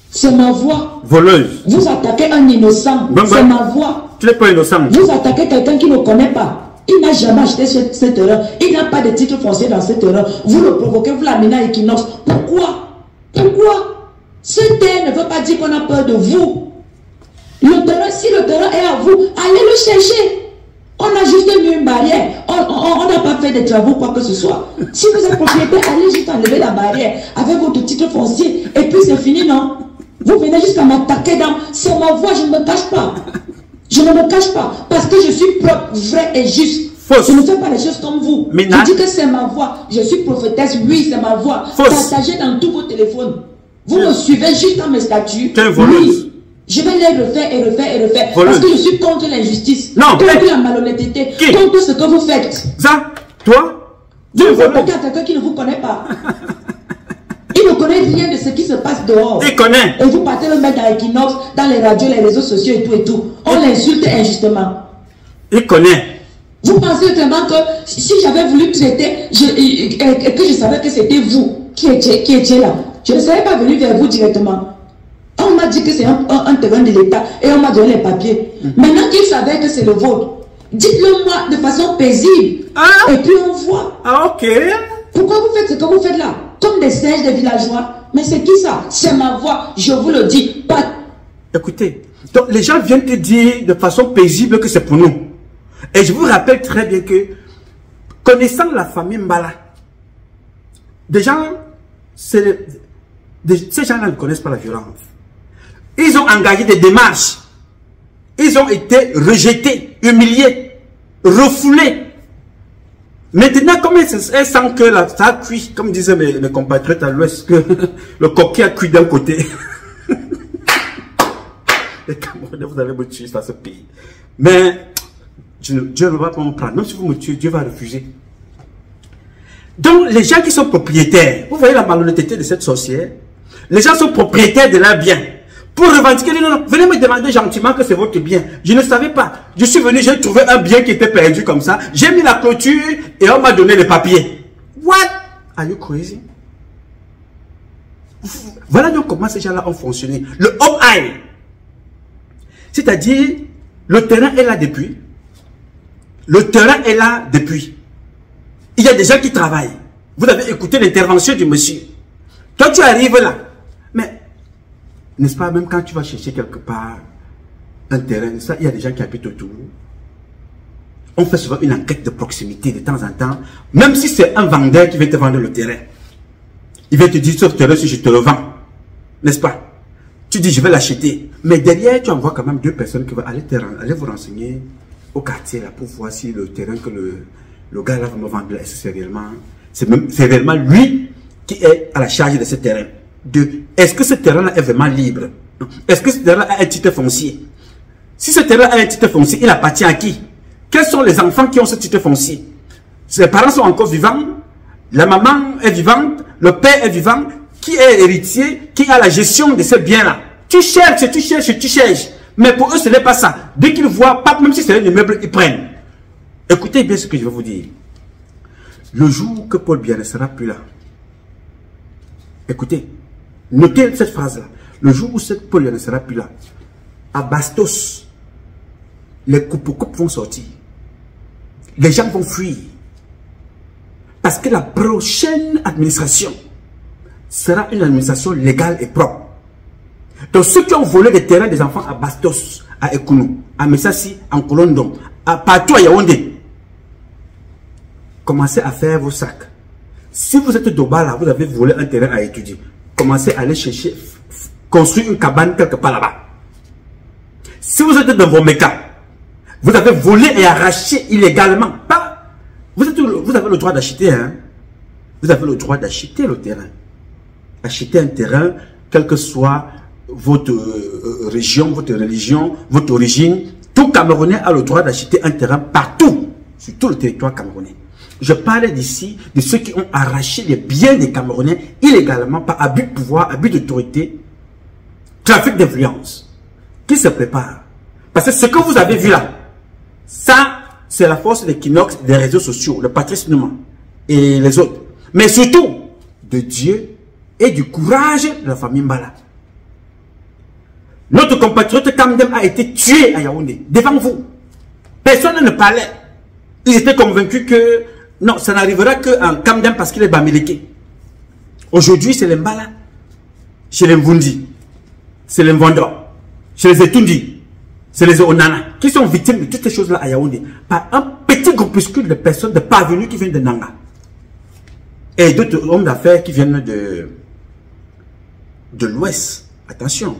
C'est ma voix. Voleuse. Vous attaquez un innocent. C'est ma voix. Tu n'es pas innocent. Vous attaquez quelqu'un qui ne connaît pas. Il n'a jamais acheté cette erreur. Il n'a pas de titre foncier dans cette erreur. Vous le provoquez, vous l'amenez à Equinox. Pourquoi? Pourquoi? Ce terrain ne veut pas dire qu'on a peur de vous. Le terrain, si le terrain est à vous, allez le chercher. On a juste mis une barrière. On n'a pas fait de travaux, quoi que ce soit. Si vous êtes propriétaire, allez juste enlever la barrière avec votre titre foncier. Et puis c'est fini, non? Vous venez jusqu'à m'attaquer dans... C'est ma voix, je ne me cache pas. Je ne me cache pas. Parce que je suis propre, vrai et juste. Fausse. Je ne fais pas les choses comme vous. Je dis que c'est ma voix. Je suis prophétesse, oui, c'est ma voix. Fausse. Partagez dans tous vos téléphones. Vous me suivez juste dans mes statuts. Tu es voleuse. Oui. Je vais les refaire et refaire et refaire. Voleuse. Parce que je suis contre l'injustice. Non. Contre la malhonnêteté. Qui? Contre ce que vous faites. Ça, toi, Vous ne voulez à quelqu'un qui ne vous connaît pas. Il ne connaît rien de ce qui se passe dehors. il connaît. Et vous partez le mettre dans Equinox, dans les radios, les réseaux sociaux et tout et tout. On l'insulte injustement. Il connaît. Vous pensez vraiment que si j'avais voulu traiter et que je savais que c'était vous qui étiez là, je ne serais pas venu vers vous directement. On m'a dit que c'est un terrain de l'État et on m'a donné les papiers. Maintenant qu'il savait que c'est le vôtre, dites-le moi de façon paisible. Ah. Et puis on voit. Ah, ok. Pourquoi vous faites ce que vous faites là? Comme des singes, des villageois. Mais c'est qui ça? C'est ma voix, je vous le dis. Pas... Écoutez, donc les gens viennent te dire de façon paisible que c'est pour nous. Et je vous rappelle très bien que, connaissant la famille Mbala, ces gens-là ne connaissent pas la violence. Ils ont engagé des démarches. Ils ont été rejetés, humiliés, refoulés. Maintenant, comme elles sentent que ça a cuit, comme disaient mes compatriotes à l'ouest, que le coquille a cuit d'un côté. Les Camerounais, vous allez me tuer dans ce pays. Mais Dieu ne va pas me prendre. Même si vous me tuez, Dieu va refuser. Donc, les gens qui sont propriétaires, vous voyez la malhonnêteté de cette sorcière. Les gens sont propriétaires de leurs biens. Pour revendiquer, non, venez me demander gentiment que c'est votre bien. Je ne savais pas. Je suis venu, j'ai trouvé un bien qui était perdu comme ça. J'ai mis la clôture et on m'a donné les papiers. What? Are you crazy? Voilà donc comment ces gens-là ont fonctionné. Le home eye. C'est-à-dire, le terrain est là depuis. Le terrain est là depuis. Il y a des gens qui travaillent. Vous avez écouté l'intervention du monsieur. Toi, tu arrives là. Mais, n'est-ce pas, même quand tu vas chercher quelque part un terrain, ça, il y a des gens qui habitent autour. On fait souvent une enquête de proximité de temps en temps. Même si c'est un vendeur qui veut te vendre le terrain. Il va te dire, ce terrain, si je te le vends. N'est-ce pas? Tu dis, je vais l'acheter. Mais derrière, tu envoies quand même deux personnes qui vont aller vous renseigner au quartier là, pour voir si le terrain que le gars là va me vendre, est-ce que c'est réellement lui qui est à la charge de ce terrain. Est-ce que ce terrain-là est vraiment libre? Est-ce que ce terrain a un titre foncier? Si ce terrain a un titre foncier, il appartient à qui? Quels sont les enfants qui ont ce titre foncier? Ses parents sont encore vivants, la maman est vivante, le père est vivant, qui est héritier, qui a la gestion de ces biens-là. Tu cherches, tu cherches, tu cherches. Mais pour eux, ce n'est pas ça. Dès qu'ils voient, pas, même si c'est des meubles, ils prennent. Écoutez bien ce que je vais vous dire. Le jour que Paul Biya ne sera plus là, écoutez, notez cette phrase-là. Le jour où Paul Biya ne sera plus là, à Bastos, les coupes vont sortir. Les gens vont fuir. Parce que la prochaine administration sera une administration légale et propre. Donc ceux qui ont volé des terrains des enfants à Bastos, à Ekounou, à Messassi, en Kolondon, partout à Yaoundé, commencez à faire vos sacs. Si vous êtes d'Obala, vous avez volé un terrain à étudier, commencez à aller chercher, construire une cabane quelque part là-bas. Si vous êtes dans vos mécas, vous avez volé et arraché illégalement, vous avez le droit d'acheter, hein? Vous avez le droit d'acheter le terrain. Acheter un terrain, quelle que soit votre région, votre religion, votre origine, tout Camerounais a le droit d'acheter un terrain partout, sur tout le territoire camerounais. Je parle d'ici, de ceux qui ont arraché les biens des Camerounais illégalement par abus de pouvoir, abus d'autorité, trafic d'influence, qui se prépare. Parce que ce que vous avez vu là, ça, c'est la force des Kinox, des réseaux sociaux, le Patrice Numa et les autres. Mais surtout, de Dieu et du courage de la famille Mbala. Notre compatriote Kamdem a été tué à Yaoundé, devant vous. Personne ne parlait. Ils étaient convaincus que non, ça n'arrivera qu'en Kamdem parce qu'il est Bamileke. Aujourd'hui, c'est les Mbala, chez les Mvundi, c'est les Mvondo, chez les Etundi, c'est les Onana, qui sont victimes de toutes ces choses-là à Yaoundé, par un petit groupuscule de personnes, de parvenus qui viennent de Nanga. Et d'autres hommes d'affaires qui viennent de l'Ouest. Attention,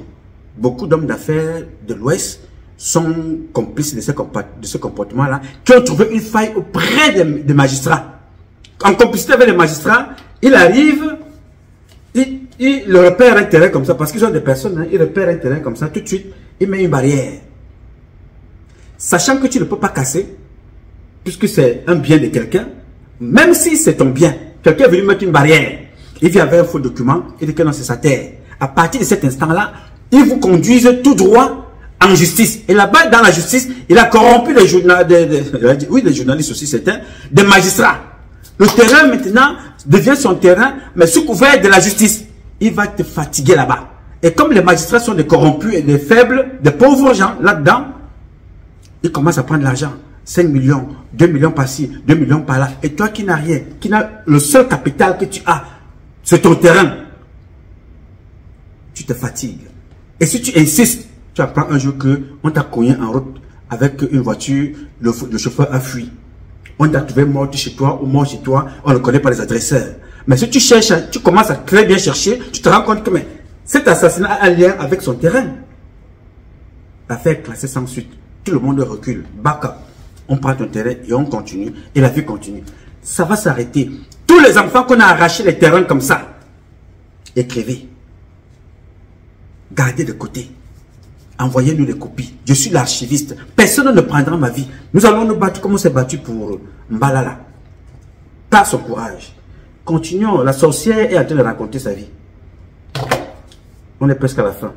beaucoup d'hommes d'affaires de l'Ouest sont complices de ce comportement-là, qui ont trouvé une faille auprès des magistrats. En complicité avec les magistrats, il arrive, il repère un terrain comme ça, parce qu'ils ont des personnes, hein, ils repèrent un terrain comme ça, tout de suite, il met une barrière. Sachant que tu ne peux pas casser, puisque c'est un bien de quelqu'un, même si c'est ton bien, quelqu'un est venu mettre une barrière, il vient avec un faux document, il dit que non, c'est sa terre. À partir de cet instant-là, ils vous conduisent tout droit en justice. Et là-bas, dans la justice, il a corrompu les journalistes, oui, les journalistes aussi, certains, des magistrats. Le terrain, maintenant, devient son terrain, mais sous couvert de la justice. Il va te fatiguer là-bas. Et comme les magistrats sont des corrompus et des faibles, des pauvres gens, là-dedans, ils commencent à prendre l'argent. 5 millions, 2 millions par-ci, 2 millions par-là. Et toi qui n'as rien, qui n'a le seul capital que tu as, c'est ton terrain. Tu te fatigues. Et si tu insistes, tu apprends un jour qu'on t'a cogné en route avec une voiture, le chauffeur a fui. On t'a trouvé mort chez toi ou mort chez toi, on ne connaît pas les agresseurs. Mais si tu cherches, tu commences à très bien chercher, tu te rends compte que mais, cet assassinat a un lien avec son terrain. L'affaire est classée sans suite. Tout le monde recule. Back up. On prend ton terrain et on continue. Et la vie continue. Ça va s'arrêter. Tous les enfants qu'on a arraché les terrains comme ça, écrivez. Gardez de côté. Envoyez-nous des copies. Je suis l'archiviste. Personne ne prendra ma vie. Nous allons nous battre comme on s'est battu pour Mbalala. Par son courage. Continuons. La sorcière est en train de raconter sa vie. On est presque à la fin.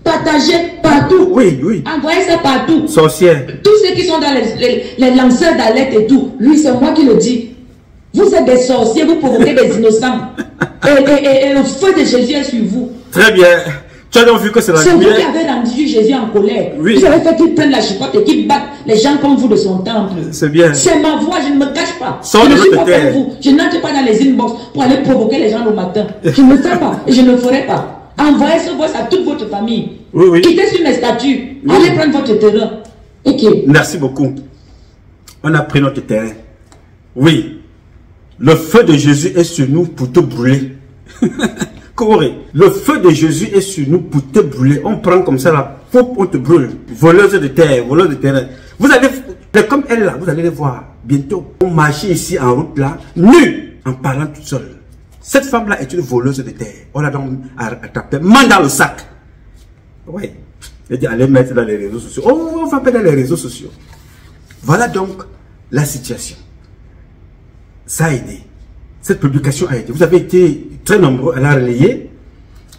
Partagez partout. Oui, oui. Envoyez ça partout. Sorcière. Tous ceux qui sont dans les lanceurs d'alerte et tout. Lui, c'est moi qui le dis. Vous êtes des sorciers, vous provoquez des innocents. Et le feu de Jésus est sur vous. Très bien. Tu as donc vu que c'est la lumière. C'est vous qui avez rendu Jésus en colère. Oui. Vous avez fait qu'il prenne la chicotte et qu'il batte les gens comme vous de son temple. C'est bien. C'est ma voix, je ne me cache pas. Sors je de ne suis pas terre. comme vous. Je n'entre pas dans les inbox pour aller provoquer les gens le matin. Je ne le fais pas et je ne le ferai pas. Envoyez ce voice à toute votre famille. Oui, oui. Quittez sur mes statuts. Oui. Allez prendre votre terrain. Okay. Merci beaucoup. On a pris notre terrain. Oui. Le feu de Jésus est sur nous pour te brûler. Corée. Le feu de Jésus est sur nous pour te brûler. On prend comme ça là, on te brûle. Voleuse de terre, voleuse de terrain. Vous allez, comme elle là, vous allez les voir bientôt. On marche ici en route là, nue, en parlant toute seule. Cette femme là est une voleuse de terre. On l'a donc attrapée, main dans le sac. Oui. Il dit, allez mettre dans les réseaux sociaux. Oh, on va mettre dans les réseaux sociaux. Voilà donc la situation. Ça a aidé. Cette publication a aidé. Vous avez été très nombreux à la relayer.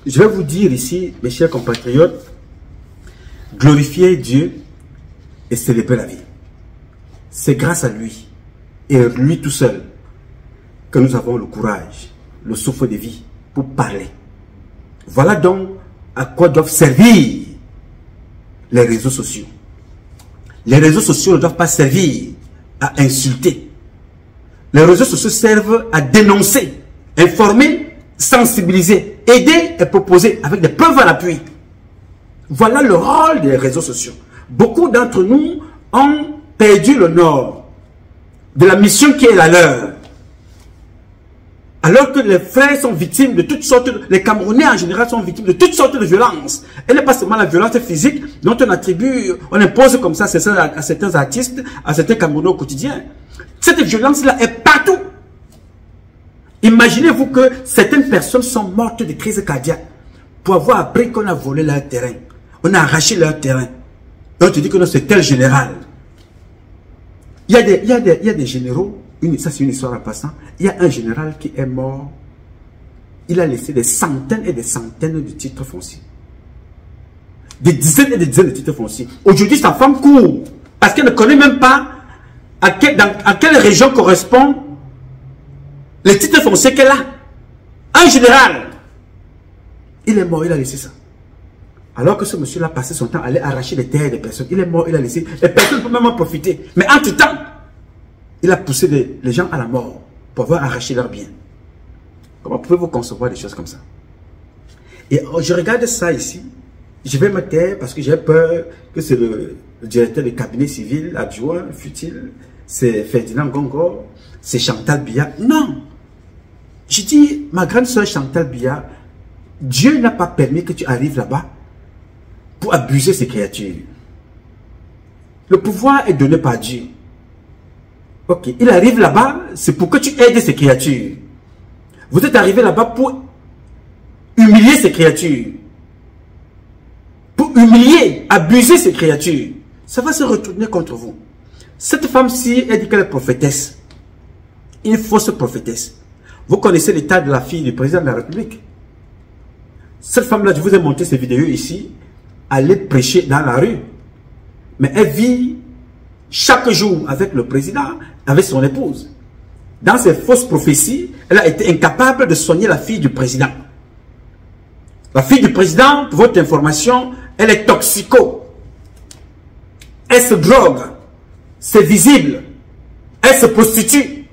Je vais vous dire ici, mes chers compatriotes, glorifier Dieu et célébrer la vie. C'est grâce à lui et lui tout seul que nous avons le courage, le souffle de vie pour parler. Voilà donc à quoi doivent servir les réseaux sociaux. Les réseaux sociaux ne doivent pas servir à insulter. Les réseaux sociaux servent à dénoncer, informer, sensibiliser, aider et proposer avec des preuves à l'appui. Voilà le rôle des réseaux sociaux. Beaucoup d'entre nous ont perdu le nord de la mission qui est la leur. Alors que les frères sont victimes de toutes sortes, les Camerounais en général sont victimes de toutes sortes de violences. Et n'est pas seulement la violence physique dont on attribue, on impose comme ça à certains artistes, à certains Camerounais au quotidien. Cette violence-là est partout. Imaginez-vous que certaines personnes sont mortes de crise cardiaque pour avoir appris qu'on a volé leur terrain. On a arraché leur terrain. Et on te dit que c'est tel général. Il y a des généraux, ça c'est une histoire en passant. Il y a un général qui est mort. Il a laissé des centaines et des centaines de titres fonciers. Des dizaines et des dizaines de titres fonciers. Aujourd'hui, sa femme court parce qu'elle ne connaît même pas à quelle région correspond les titres fonciers qu'elle a. Un général. Il est mort, il a laissé ça. Alors que ce monsieur-là passé son temps à aller arracher les terres des personnes. Il est mort, il a laissé. Et personne ne peut même en profiter. Mais entre-temps, il a poussé les gens à la mort pour avoir arraché leurs biens. Comment pouvez-vous concevoir des choses comme ça? Et je regarde ça ici. Je vais me taire parce que j'ai peur que c'est le directeur du cabinet civil adjoint, fut-il, c'est Ferdinand Gongo, c'est Chantal Biya. Non! Je dis, ma grande soeur Chantal Biya, Dieu n'a pas permis que tu arrives là-bas pour abuser ces créatures. Le pouvoir est donné par Dieu. Ok, il arrive là-bas, c'est pour que tu aides ces créatures. Vous êtes arrivé là-bas pour humilier ces créatures. Pour humilier, abuser ces créatures. Ça va se retourner contre vous. Cette femme-ci, elle dit qu'elle est prophétesse. Une fausse prophétesse. Vous connaissez l'état de la fille du président de la République. Cette femme-là, je vous ai montré ces vidéos ici. Aller prêcher dans la rue. Mais elle vit chaque jour avec le président, avec son épouse. Dans ses fausses prophéties, elle a été incapable de soigner la fille du président. La fille du président, pour votre information, elle est toxico. Elle se drogue. C'est visible. Elle se prostitue.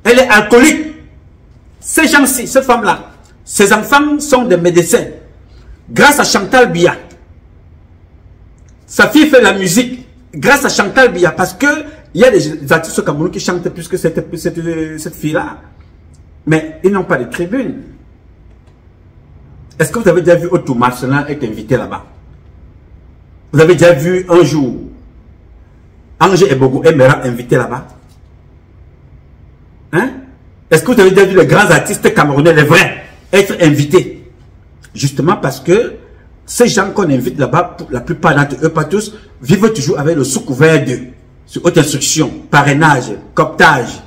Elle est alcoolique. Ces gens-ci, cette femme-là, ces enfants sont des médecins. Grâce à Chantal Biya. Sa fille fait la musique grâce à Chantal Biya parce que il y a des artistes au Cameroun qui chantent plus que cette fille-là. Mais ils n'ont pas de tribune. Est-ce que vous avez déjà vu Otto Marcelin être invité là-bas? Vous avez déjà vu un jour Ange Ebogo Emera invité là-bas? Hein? Est-ce que vous avez déjà vu les grands artistes camerounais, les vrais, être invités? Justement parce que ces gens qu'on invite là-bas, la plupart d'entre eux, pas tous, vivent toujours avec le sous-couvert de haute instruction, parrainage, cooptage,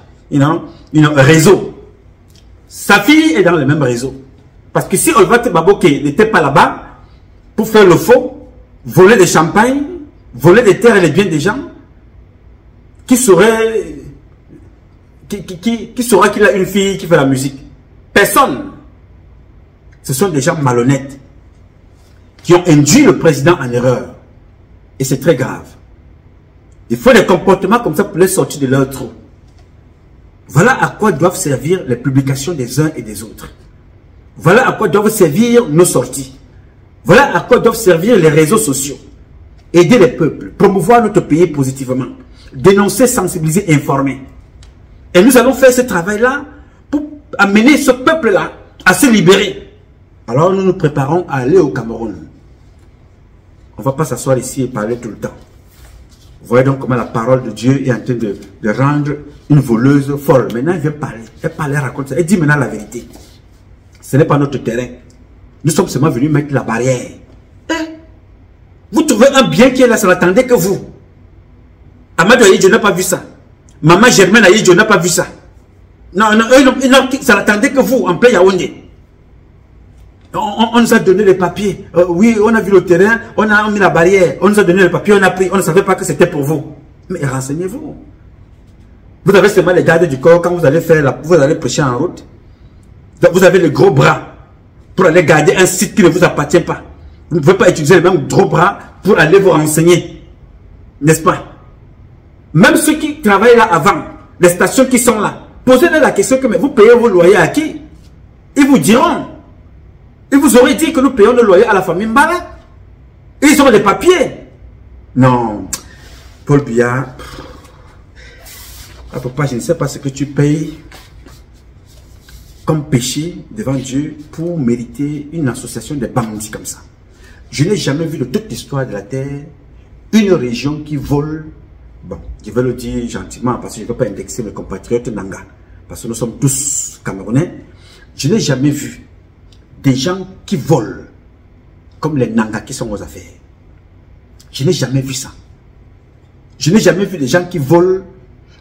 réseau. Sa fille est dans le même réseau. Parce que si Olvat Baboke n'était pas là-bas, pour faire le faux, voler des champagnes, voler des terres et les biens des gens, qui saurait qu'il a une fille qui fait la musique? Personne. Ce sont des gens malhonnêtes qui ont induit le président en erreur. Et c'est très grave. Il faut des comportements comme ça pour les sortir de leur trou. Voilà à quoi doivent servir les publications des uns et des autres. Voilà à quoi doivent servir nos sorties. Voilà à quoi doivent servir les réseaux sociaux. Aider les peuples, promouvoir notre pays positivement, dénoncer, sensibiliser, informer. Et nous allons faire ce travail-là pour amener ce peuple-là à se libérer. Alors nous nous préparons à aller au Cameroun. On ne va pas s'asseoir ici et parler tout le temps. Vous voyez donc comment la parole de Dieu est en train de rendre une voleuse folle. Maintenant, elle vient parler. Elle parle, elle raconte ça. Elle dit maintenant la vérité. Ce n'est pas notre terrain. Nous sommes seulement venus mettre la barrière. Vous trouvez un bien qui est là, ça n'attendait que vous. Amadou Aïdjo n'a pas vu ça. Maman Germaine Aïdjo n'a pas vu ça. Non, ça n'attendait que vous, en plein Yaoundé. On nous a donné les papiers. Oui, on a vu le terrain, on a mis la barrière, on nous a donné les papiers, on a pris, on ne savait pas que c'était pour vous. Mais renseignez-vous. Vous avez seulement les gardes du corps quand vous allez vous allez prêcher en route. Donc vous avez le gros bras pour aller garder un site qui ne vous appartient pas. Vous ne pouvez pas utiliser le même gros bras pour aller vous renseigner. N'est-ce pas? Même ceux qui travaillent là avant, les stations qui sont là, posez-leur la question que mais vous payez vos loyers à qui? Ils vous diront. Ils vous auraient dit que nous payons le loyer à la famille Mbala. Ils ont des papiers. Non. Paul Biya, papa, je ne sais pas ce que tu payes comme péché devant Dieu pour mériter une association de bandits comme ça. Je n'ai jamais vu de toute l'histoire de la terre une région qui vole. Bon, je vais le dire gentiment parce que je ne veux pas indexer mes compatriotes Nanga. Parce que nous sommes tous Camerounais. Je n'ai jamais vu des gens qui volent comme les Nanga qui sont aux affaires. Je n'ai jamais vu ça. Je n'ai jamais vu des gens qui volent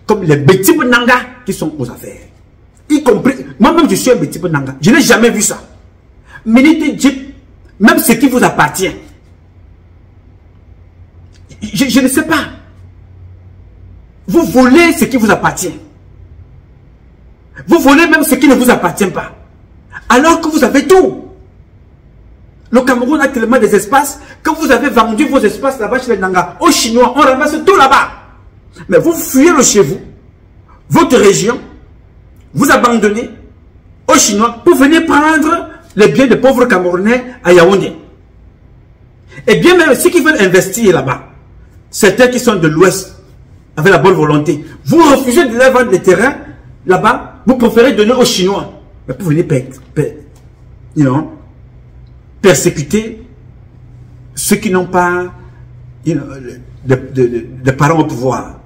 comme les Betib Nanga qui sont aux affaires. Y compris, moi-même je suis un Betib Nanga. Je n'ai jamais vu ça. Minute Jeep, même ce qui vous appartient. Je ne sais pas. Vous volez ce qui vous appartient. Vous volez même ce qui ne vous appartient pas. Alors que vous avez tout. Le Cameroun a tellement des espaces que vous avez vendu vos espaces là-bas chez les Nanga. Aux Chinois, on ramasse tout là-bas. Mais vous fuyez le chez vous, votre région, vous abandonnez aux Chinois pour venir prendre les biens des pauvres Camerounais à Yaoundé. Et bien même ceux qui veulent investir là-bas, certains qui sont de l'Ouest, avec la bonne volonté, vous refusez de leur vendre les terrains là-bas, vous préférez donner aux Chinois. Mais pour venir persécuter ceux qui n'ont pas de parents au pouvoir.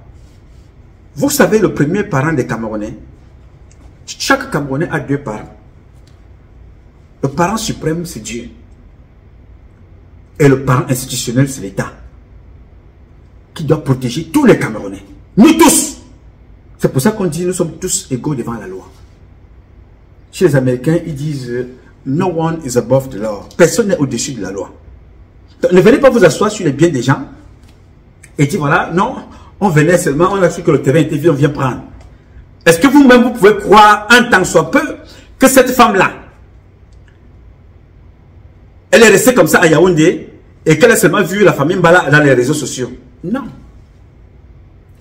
Vous savez, le premier parent des Camerounais, chaque Camerounais a deux parents. Le parent suprême, c'est Dieu. Et le parent institutionnel, c'est l'État. Qui doit protéger tous les Camerounais. Nous tous. C'est pour ça qu'on dit nous sommes tous égaux devant la loi. Chez les Américains, ils disent no one is above the law. Personne n'est au-dessus de la loi. Donc, ne venez pas vous asseoir sur les biens des gens et dire voilà, non, on venait seulement, on a su que le terrain était vide, on vient prendre. Est-ce que vous-même vous pouvez croire un tant soit peu que cette femme-là, elle est restée comme ça à Yaoundé et qu'elle a seulement vu la famille Mbala dans les réseaux sociaux? Non.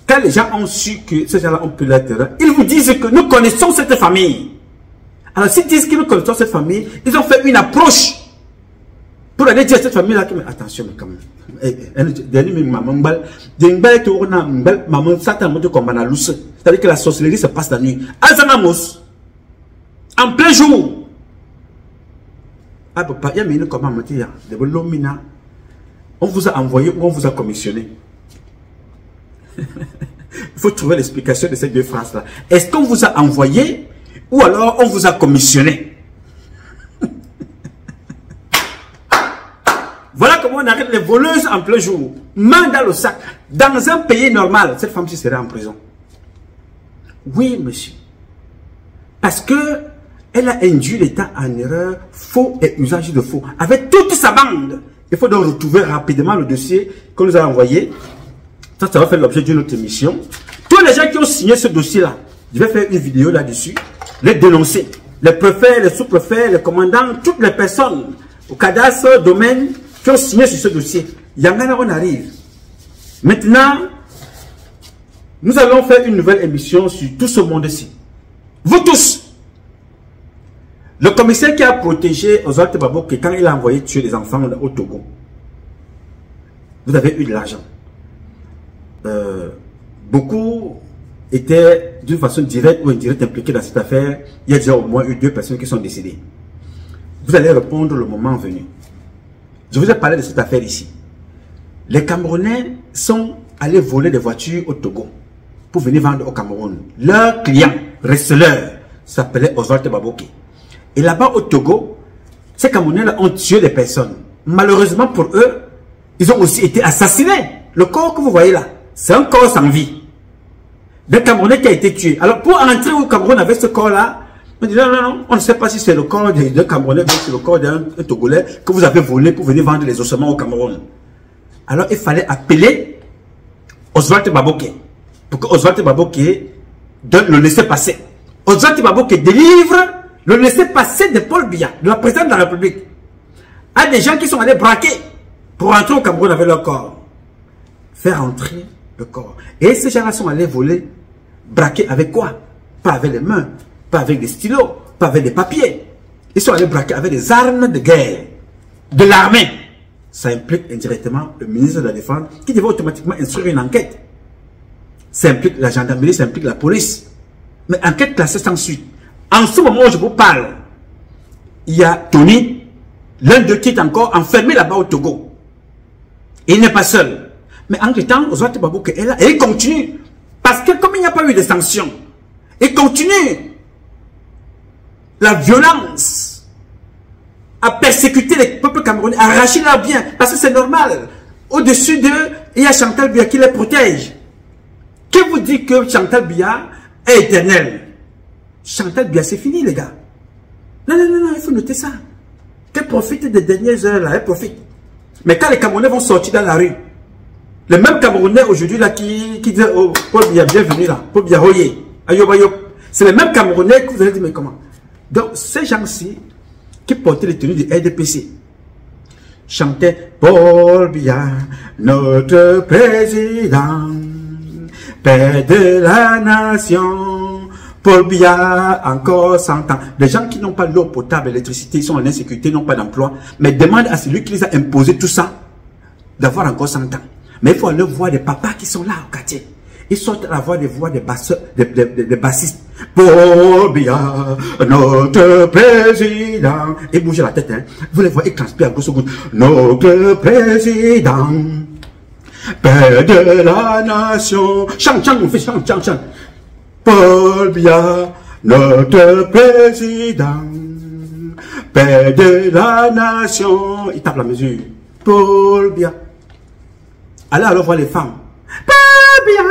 Quand les gens ont su que ces gens-là ont pris leur terrain, ils vous disent que nous connaissons cette famille. Alors s'ils disent qu'ils nous connaissent cette famille, ils ont fait une approche pour aller dire à cette famille-là que, mais attention, mais quand même. C'est-à-dire que la sorcellerie se passe la nuit. Azanamos, en plein jour. Ah, papa, il y a une commande, on vous a envoyé ou on vous a commissionné. Il faut trouver l'explication de ces deux phrases-là. Est-ce qu'on vous a envoyé ou alors on vous a commissionné? Voilà comment on arrête les voleuses en plein jour. Main dans le sac. Dans un pays normal, cette femme-ci serait en prison. Oui, monsieur. Parce que elle a induit l'État en erreur, faux et usage de faux. Avec toute sa bande. Il faut donc retrouver rapidement le dossier qu'on nous a envoyé. Ça va faire l'objet d'une autre émission. Tous les gens qui ont signé ce dossier-là, je vais faire une vidéo là-dessus, les dénoncer. Les préfets, les sous-préfets, les commandants, toutes les personnes au cadastre, domaine, qui ont signé sur ce dossier. Yangana, on arrive. Maintenant, nous allons faire une nouvelle émission sur tout ce monde-ci. Vous tous. Le commissaire qui a protégé Oswald Baboké quand il a envoyé tuer les enfants au Togo. Vous avez eu de l'argent. Beaucoup étaient d'une façon directe ou indirecte impliqués dans cette affaire. Il y a déjà au moins eu 2 personnes qui sont décédées. Vous allez répondre le moment venu. Je vous ai parlé de cette affaire ici. Les Camerounais sont allés voler des voitures au Togo pour venir vendre au Cameroun. Leur client, receleur, s'appelait Oswald Baboké. Et là-bas au Togo, ces Camerounais ont tué des personnes. Malheureusement pour eux, ils ont aussi été assassinés. Le corps que vous voyez là, c'est un corps sans vie. D'un Camerounais qui a été tué. Alors pour entrer au Cameroun avec ce corps-là, on dit non, non, non, on ne sait pas si c'est le corps d'un Camerounais ou c'est le corps d'un Togolais que vous avez volé pour venir vendre les ossements au Cameroun. Alors il fallait appeler Oswald Baboké pour que Oswald Baboké donne le laissez-passer. Oswald Baboké délivre le laissez-passer de Paul Biya, de la présidente de la République, à des gens qui sont allés braquer pour entrer au Cameroun avec leur corps. Faire entrer le corps. Et ces gens-là sont allés voler, braquer avec quoi? Pas avec les mains, pas avec des stylos, pas avec des papiers. Ils sont allés braquer avec des armes de guerre, de l'armée. Ça implique indirectement le ministre de la Défense qui devait automatiquement instruire une enquête. Ça implique la gendarmerie, ça implique la police. Mais enquête classée sans suite. En ce moment où je vous parle, il y a Tony, l'un d'eux qui est encore enfermé là-bas au Togo. Et il n'est pas seul. Mais en temps, Oswald Baboké est là et il continue. Parce que comme il n'y a pas eu de sanctions, il continue la violence à persécuter les peuples camerounais, à arracher leurs biens. Parce que c'est normal. Au-dessus d'eux, il y a Chantal Biya qui les protège. Qui vous dit que Chantal Biya est éternelle? Chantal Biya, c'est fini, les gars. Non, non, non, non, il faut noter ça. Qu'elle profite des dernières heures, là, elle profite. Mais quand les Camerounais vont sortir dans la rue, les mêmes Camerounais aujourd'hui, là, qui disent, oh, Paul Biya, bienvenue, là, Paul Biya, Hoye, Ayob, Ayob. C'est les mêmes Camerounais que vous allez dire, mais comment? Donc, ces gens-ci, qui portaient les tenues du RDPC, chantaient Paul Biya, notre président, père de la nation. Paul Biya, encore 100 ans. Des gens qui n'ont pas l'eau potable, l'électricité, ils sont en insécurité, n'ont pas d'emploi, mais demandent à celui qui les a imposé tout ça d'avoir encore 100 ans. Mais il faut aller voir des papas qui sont là au quartier. Ils sortent à voir des voix des bassistes. Paul Biya, notre président. Ils bougent la tête, hein. Vous les voyez, ils transpirent à gauche au gauche. Notre président, père de la nation. Chante, chante, on fait chante, chante, chante. Paul Biya, notre président, père de la nation. Il tape la mesure. Paul Biya. Allez alors voir les femmes. Paul Biya.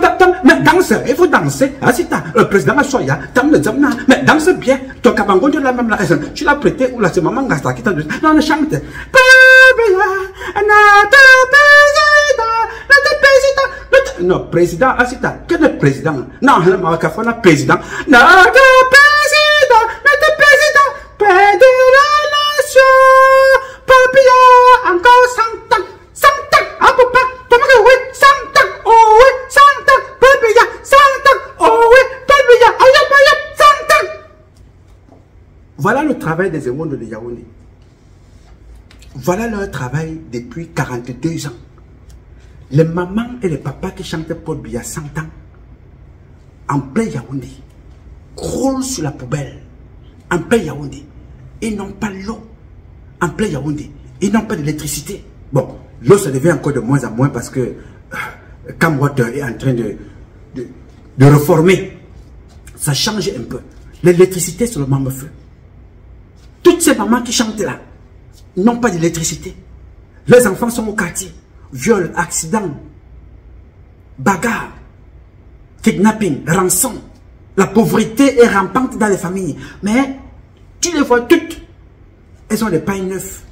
Attends, mais danse, il faut danser. Le président a choisi, mais danse bien. Ton cabangon, tu l'as même là. Tu l'as prêté ou là, c'est maman Gasta qui t'a dit. Non, chante. Paul Biya, notre président, notre président. Non, président, Asita, quel est le président? Non, le Maracafana, président. Notre président, père de la nation. Paul Biya, encore 100 ans, 100 ans, ah papa, tu m'as dit oui, 100 ans, oh oui, 100 ans, Paul Biya, 100 ans, oh oui, Paul Biya, aïe, aïe, 100 ans. Voilà le travail des émondes de Yaoundé. Voilà leur travail depuis 42 ans. Les mamans et les papas qui chantaient Paul Biya 100 ans, en plein Yaoundé, roulent sur la poubelle, en plein Yaoundé. Ils n'ont pas l'eau, en plein Yaoundé. Ils n'ont pas d'électricité. Bon, l'eau, ça devient encore de moins en moins parce que Camwater est en train de reformer. Ça change un peu. L'électricité, c'est le mamefeu. Toutes ces mamans qui chantent là n'ont pas d'électricité. Les enfants sont au quartier. Viol, accident, bagarre, kidnapping, rançon. La pauvreté est rampante dans les familles. Mais tu les vois toutes. Elles ont des pailles neufs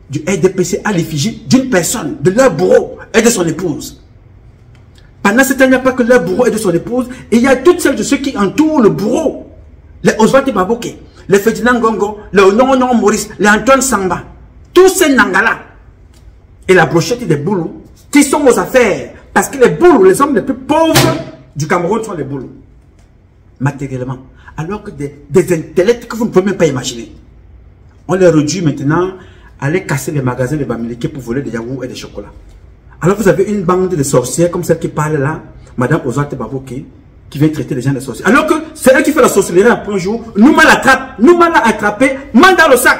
du RDPC à l'effigie d'une personne, de leur bourreau et de son épouse. Pendant ce temps, il n'y a pas que leur bourreau et de son épouse. Et il y a toutes celles de ceux qui entourent le bourreau. Les Oswald Baboké, les Ferdinand Gongo, les Onono Maurice, les Antoine Samba. Tous ces Nangala. Et la brochette des boulous qui sont aux affaires. Parce que les boulous, les hommes les plus pauvres du Cameroun sont les boulous. Matériellement. Alors que des intellects que vous ne pouvez même pas imaginer. On les réduit maintenant à aller casser les magasins de Bamileke pour voler des yaourts et des chocolats. Alors vous avez une bande de sorcières comme celle qui parle là, Madame Oswald Baboké, qui vient traiter les gens de sorcières. Alors que c'est elle qui fait la sorcellerie après un jour, Nouma l'attrape, Nouma l'a attrapé, mande dans le sac.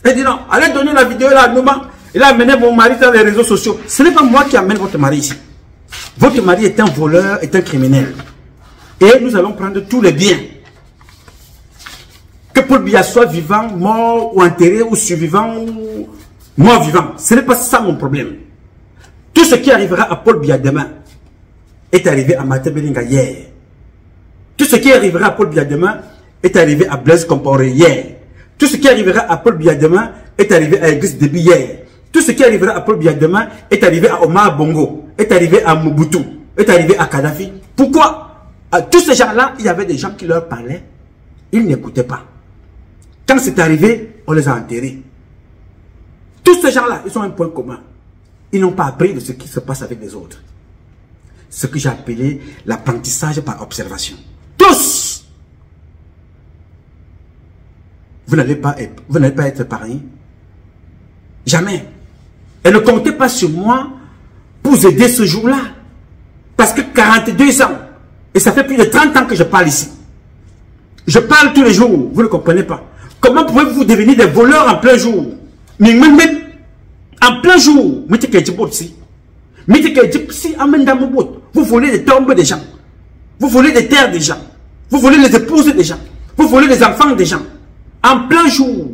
Elle dit non, allez donner la vidéo là à Nouma. Il a amené mon mari dans les réseaux sociaux. Ce n'est pas moi qui amène votre mari ici. Votre mari est un voleur, est un criminel. Et nous allons prendre tous les biens. Que Paul Biya soit vivant, mort ou enterré ou survivant ou Moi vivant, ce n'est pas ça mon problème. Tout ce qui arrivera à Paul Biya demain est arrivé à Martin Belinga hier. Tout ce qui arrivera à Paul Biya demain est arrivé à Blaise Compaoré hier. Tout ce qui arrivera à Paul Biya demain est arrivé à Idriss Déby hier. Tout ce qui arrivera à Paul Biya demain est arrivé à Omar Bongo, est arrivé à Mobutu, est arrivé à Kadhafi. Pourquoi? À tous ces gens-là, il y avait des gens qui leur parlaient. Ils n'écoutaient pas. Quand c'est arrivé, on les a enterrés. Tous ces gens-là, ils ont un point commun. Ils n'ont pas appris de ce qui se passe avec les autres. Ce que j'ai appelé l'apprentissage par observation. Tous! Vous n'allez pas être épargnés. Jamais. Et ne comptez pas sur moi pour vous aider ce jour-là. Parce que 42 ans, et ça fait plus de 30 ans que je parle ici. Je parle tous les jours, vous ne comprenez pas. Comment pouvez-vous devenir des voleurs en plein jour? En plein jour, vous volez les tombes des gens. Vous volez les terres des gens. Vous volez les épouses des gens. Vous volez les enfants des gens. En plein jour.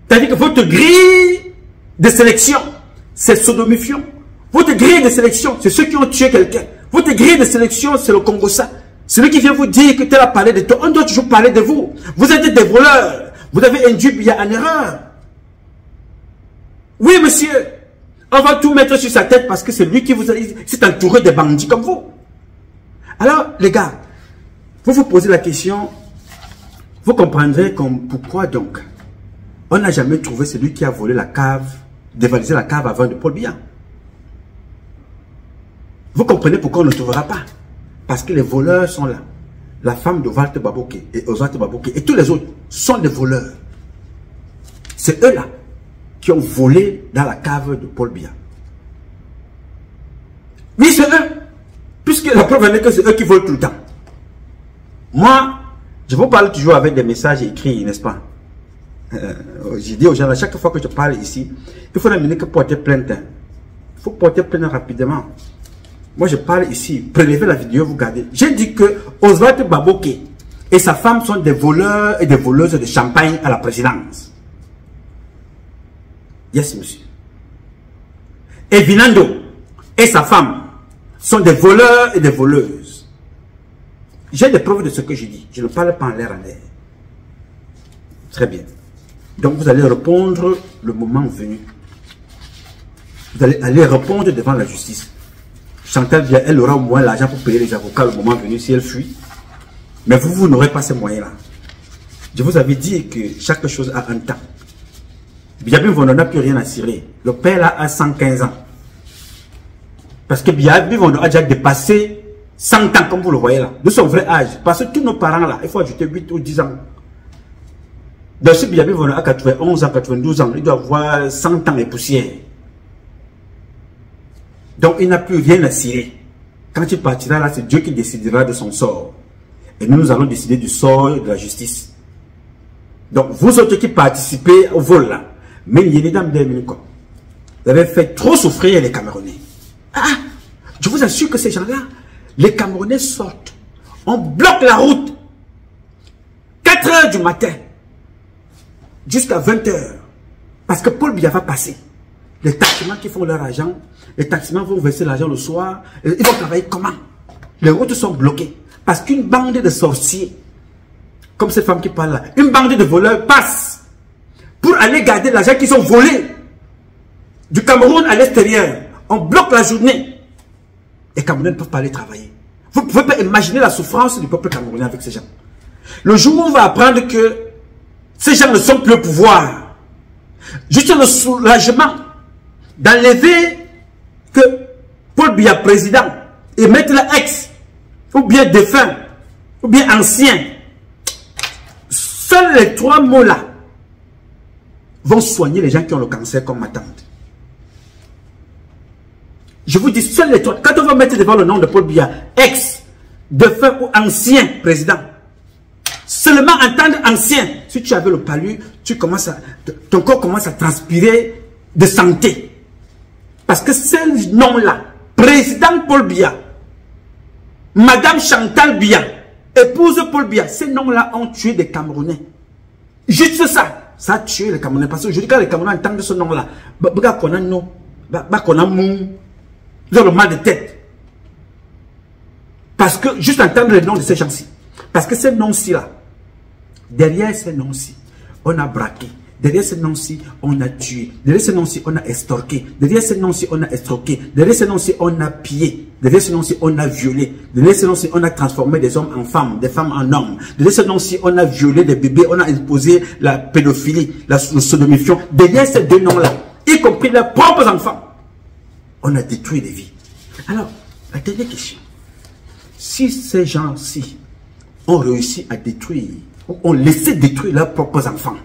C'est-à-dire que votre grille de sélection, c'est sodomifiant. Votre grille de sélection, c'est ceux qui ont tué quelqu'un. Votre grille de sélection, c'est le Congossa. Celui qui vient vous dire que tel a parlé de toi, on doit toujours parler de vous. Vous êtes des voleurs. Vous avez induit Biya en erreur. Oui, monsieur. On va tout mettre sur sa tête parce que c'est lui qui vous s'est entouré de bandits comme vous. Alors, les gars, vous vous posez la question, vous comprendrez pourquoi donc on n'a jamais trouvé celui qui a volé la cave, dévalisé la cave avant de Paul Biya. Vous comprenez pourquoi on ne trouvera pas? Parce que les voleurs sont là. La femme de Walter Baboké et Oswald Baboké et tous les autres sont des voleurs. C'est eux là qui ont volé dans la cave de Paul Biya. Oui, c'est eux. Puisque la preuve est que c'est eux qui volent tout le temps. Moi, je vous parle toujours avec des messages écrits, n'est-ce pas? J'ai dit aux gens, à chaque fois que je parle ici, il faut n'amener que porter plainte. Il faut porter plainte rapidement. Moi, je parle ici. Prélevez la vidéo, vous regardez. J'ai dit que Oswald Baboké et sa femme sont des voleurs et des voleuses de champagne à la présidence. Yes, monsieur. Et Vinando et sa femme sont des voleurs et des voleuses. J'ai des preuves de ce que je dis. Je ne parle pas en l'air en l'air. Très bien. Donc, vous allez répondre le moment venu. Vous allez aller répondre devant la justice. Chantal Biya, elle aura au moins l'argent pour payer les avocats le moment venu si elle fuit. Mais vous n'aurez pas ces moyens-là. Je vous avais dit que chaque chose a un temps. Biya Bivondo n'a plus rien à cirer. Le père là a 115 ans. Parce que Biya Bivondo a déjà dépassé 100 ans, comme vous le voyez là, de son vrai âge. Parce que tous nos parents là, il faut ajouter 8 ou 10 ans. Donc si Biya Bivondo a 91 ans, 92 ans, il doit avoir 100 ans et poussière. Donc il n'a plus rien à cirer. Quand il partira là, c'est Dieu qui décidera de son sort. Et nous allons décider du sort de la justice. Donc vous autres qui participez au vol là, mais vous avez fait trop souffrir les Camerounais. Ah, je vous assure que ces gens-là, les Camerounais sortent. On bloque la route. 4 h du matin. Jusqu'à 20 h. Parce que Paul Biya va passer. Les taximans qui font leur argent, les taximans vont verser l'argent le soir. Ils vont travailler comment? Les routes sont bloquées. Parce qu'une bande de sorciers, comme cette femme qui parle là, une bande de voleurs passe pour aller garder l'argent qu'ils ont volé du Cameroun à l'extérieur. On bloque la journée. Les Camerounais ne peuvent pas aller travailler. Vous ne pouvez pas imaginer la souffrance du peuple camerounais avec ces gens. Le jour où on va apprendre que ces gens ne sont plus au pouvoir, juste le soulagement d'enlever que Paul Biya président et mettre l'ex, ou bien défunt, ou bien ancien, seuls les 3 mots là vont soigner les gens qui ont le cancer comme ma tante. Je vous dis, seuls les 3. Quand on va mettre devant le nom de Paul Biya, ex, défunt ou ancien président, seulement entendre ancien, si tu avais le palu, ton corps commence à transpirer de santé. Parce que ces noms-là, président Paul Biya, Madame Chantal Biya, épouse Paul Biya, ces noms-là ont tué des Camerounais. Juste ça. Ça a tué les Camerounais. Parce que aujourd'hui, quand les Camerounais entendent ce nom-là, ils ont le mal de tête. Parce que, juste entendre le nom de ces gens-ci. Parce que ces noms-ci là, derrière ces noms-ci, on a braqué. Derrière ces noms-ci, on a tué. Derrière ces noms-ci, on a estorqué. Derrière ces noms-ci, on a estroqué. Derrière ces noms-ci, on a pillé. Derrière ces noms-ci, on a violé. Derrière ces noms-ci, on a transformé des hommes en femmes, des femmes en hommes. Derrière ces noms-ci, on a violé des bébés, on a imposé la pédophilie, la sodomification. Derrière ces deux noms-là, y compris leurs propres enfants, on a détruit des vies. Alors, la dernière question. Si ces gens-ci ont réussi à détruire, ont laissé détruire leurs propres enfants,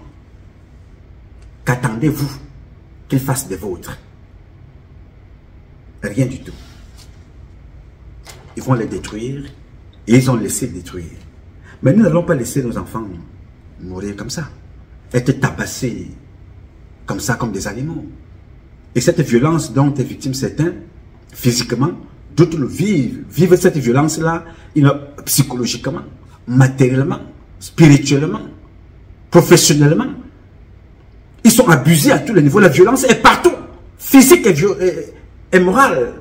qu'attendez-vous qu'ils fassent des vôtres? Rien du tout. Ils vont les détruire et ils ont laissé détruire. Mais nous n'allons pas laisser nos enfants mourir comme ça, être tabassés comme ça, comme des animaux. Et cette violence dont est victime certains, physiquement, d'autres le vivent cette violence-là psychologiquement, matériellement, spirituellement, professionnellement. Ils sont abusés à tous les niveaux. La violence est partout. Physique et morale.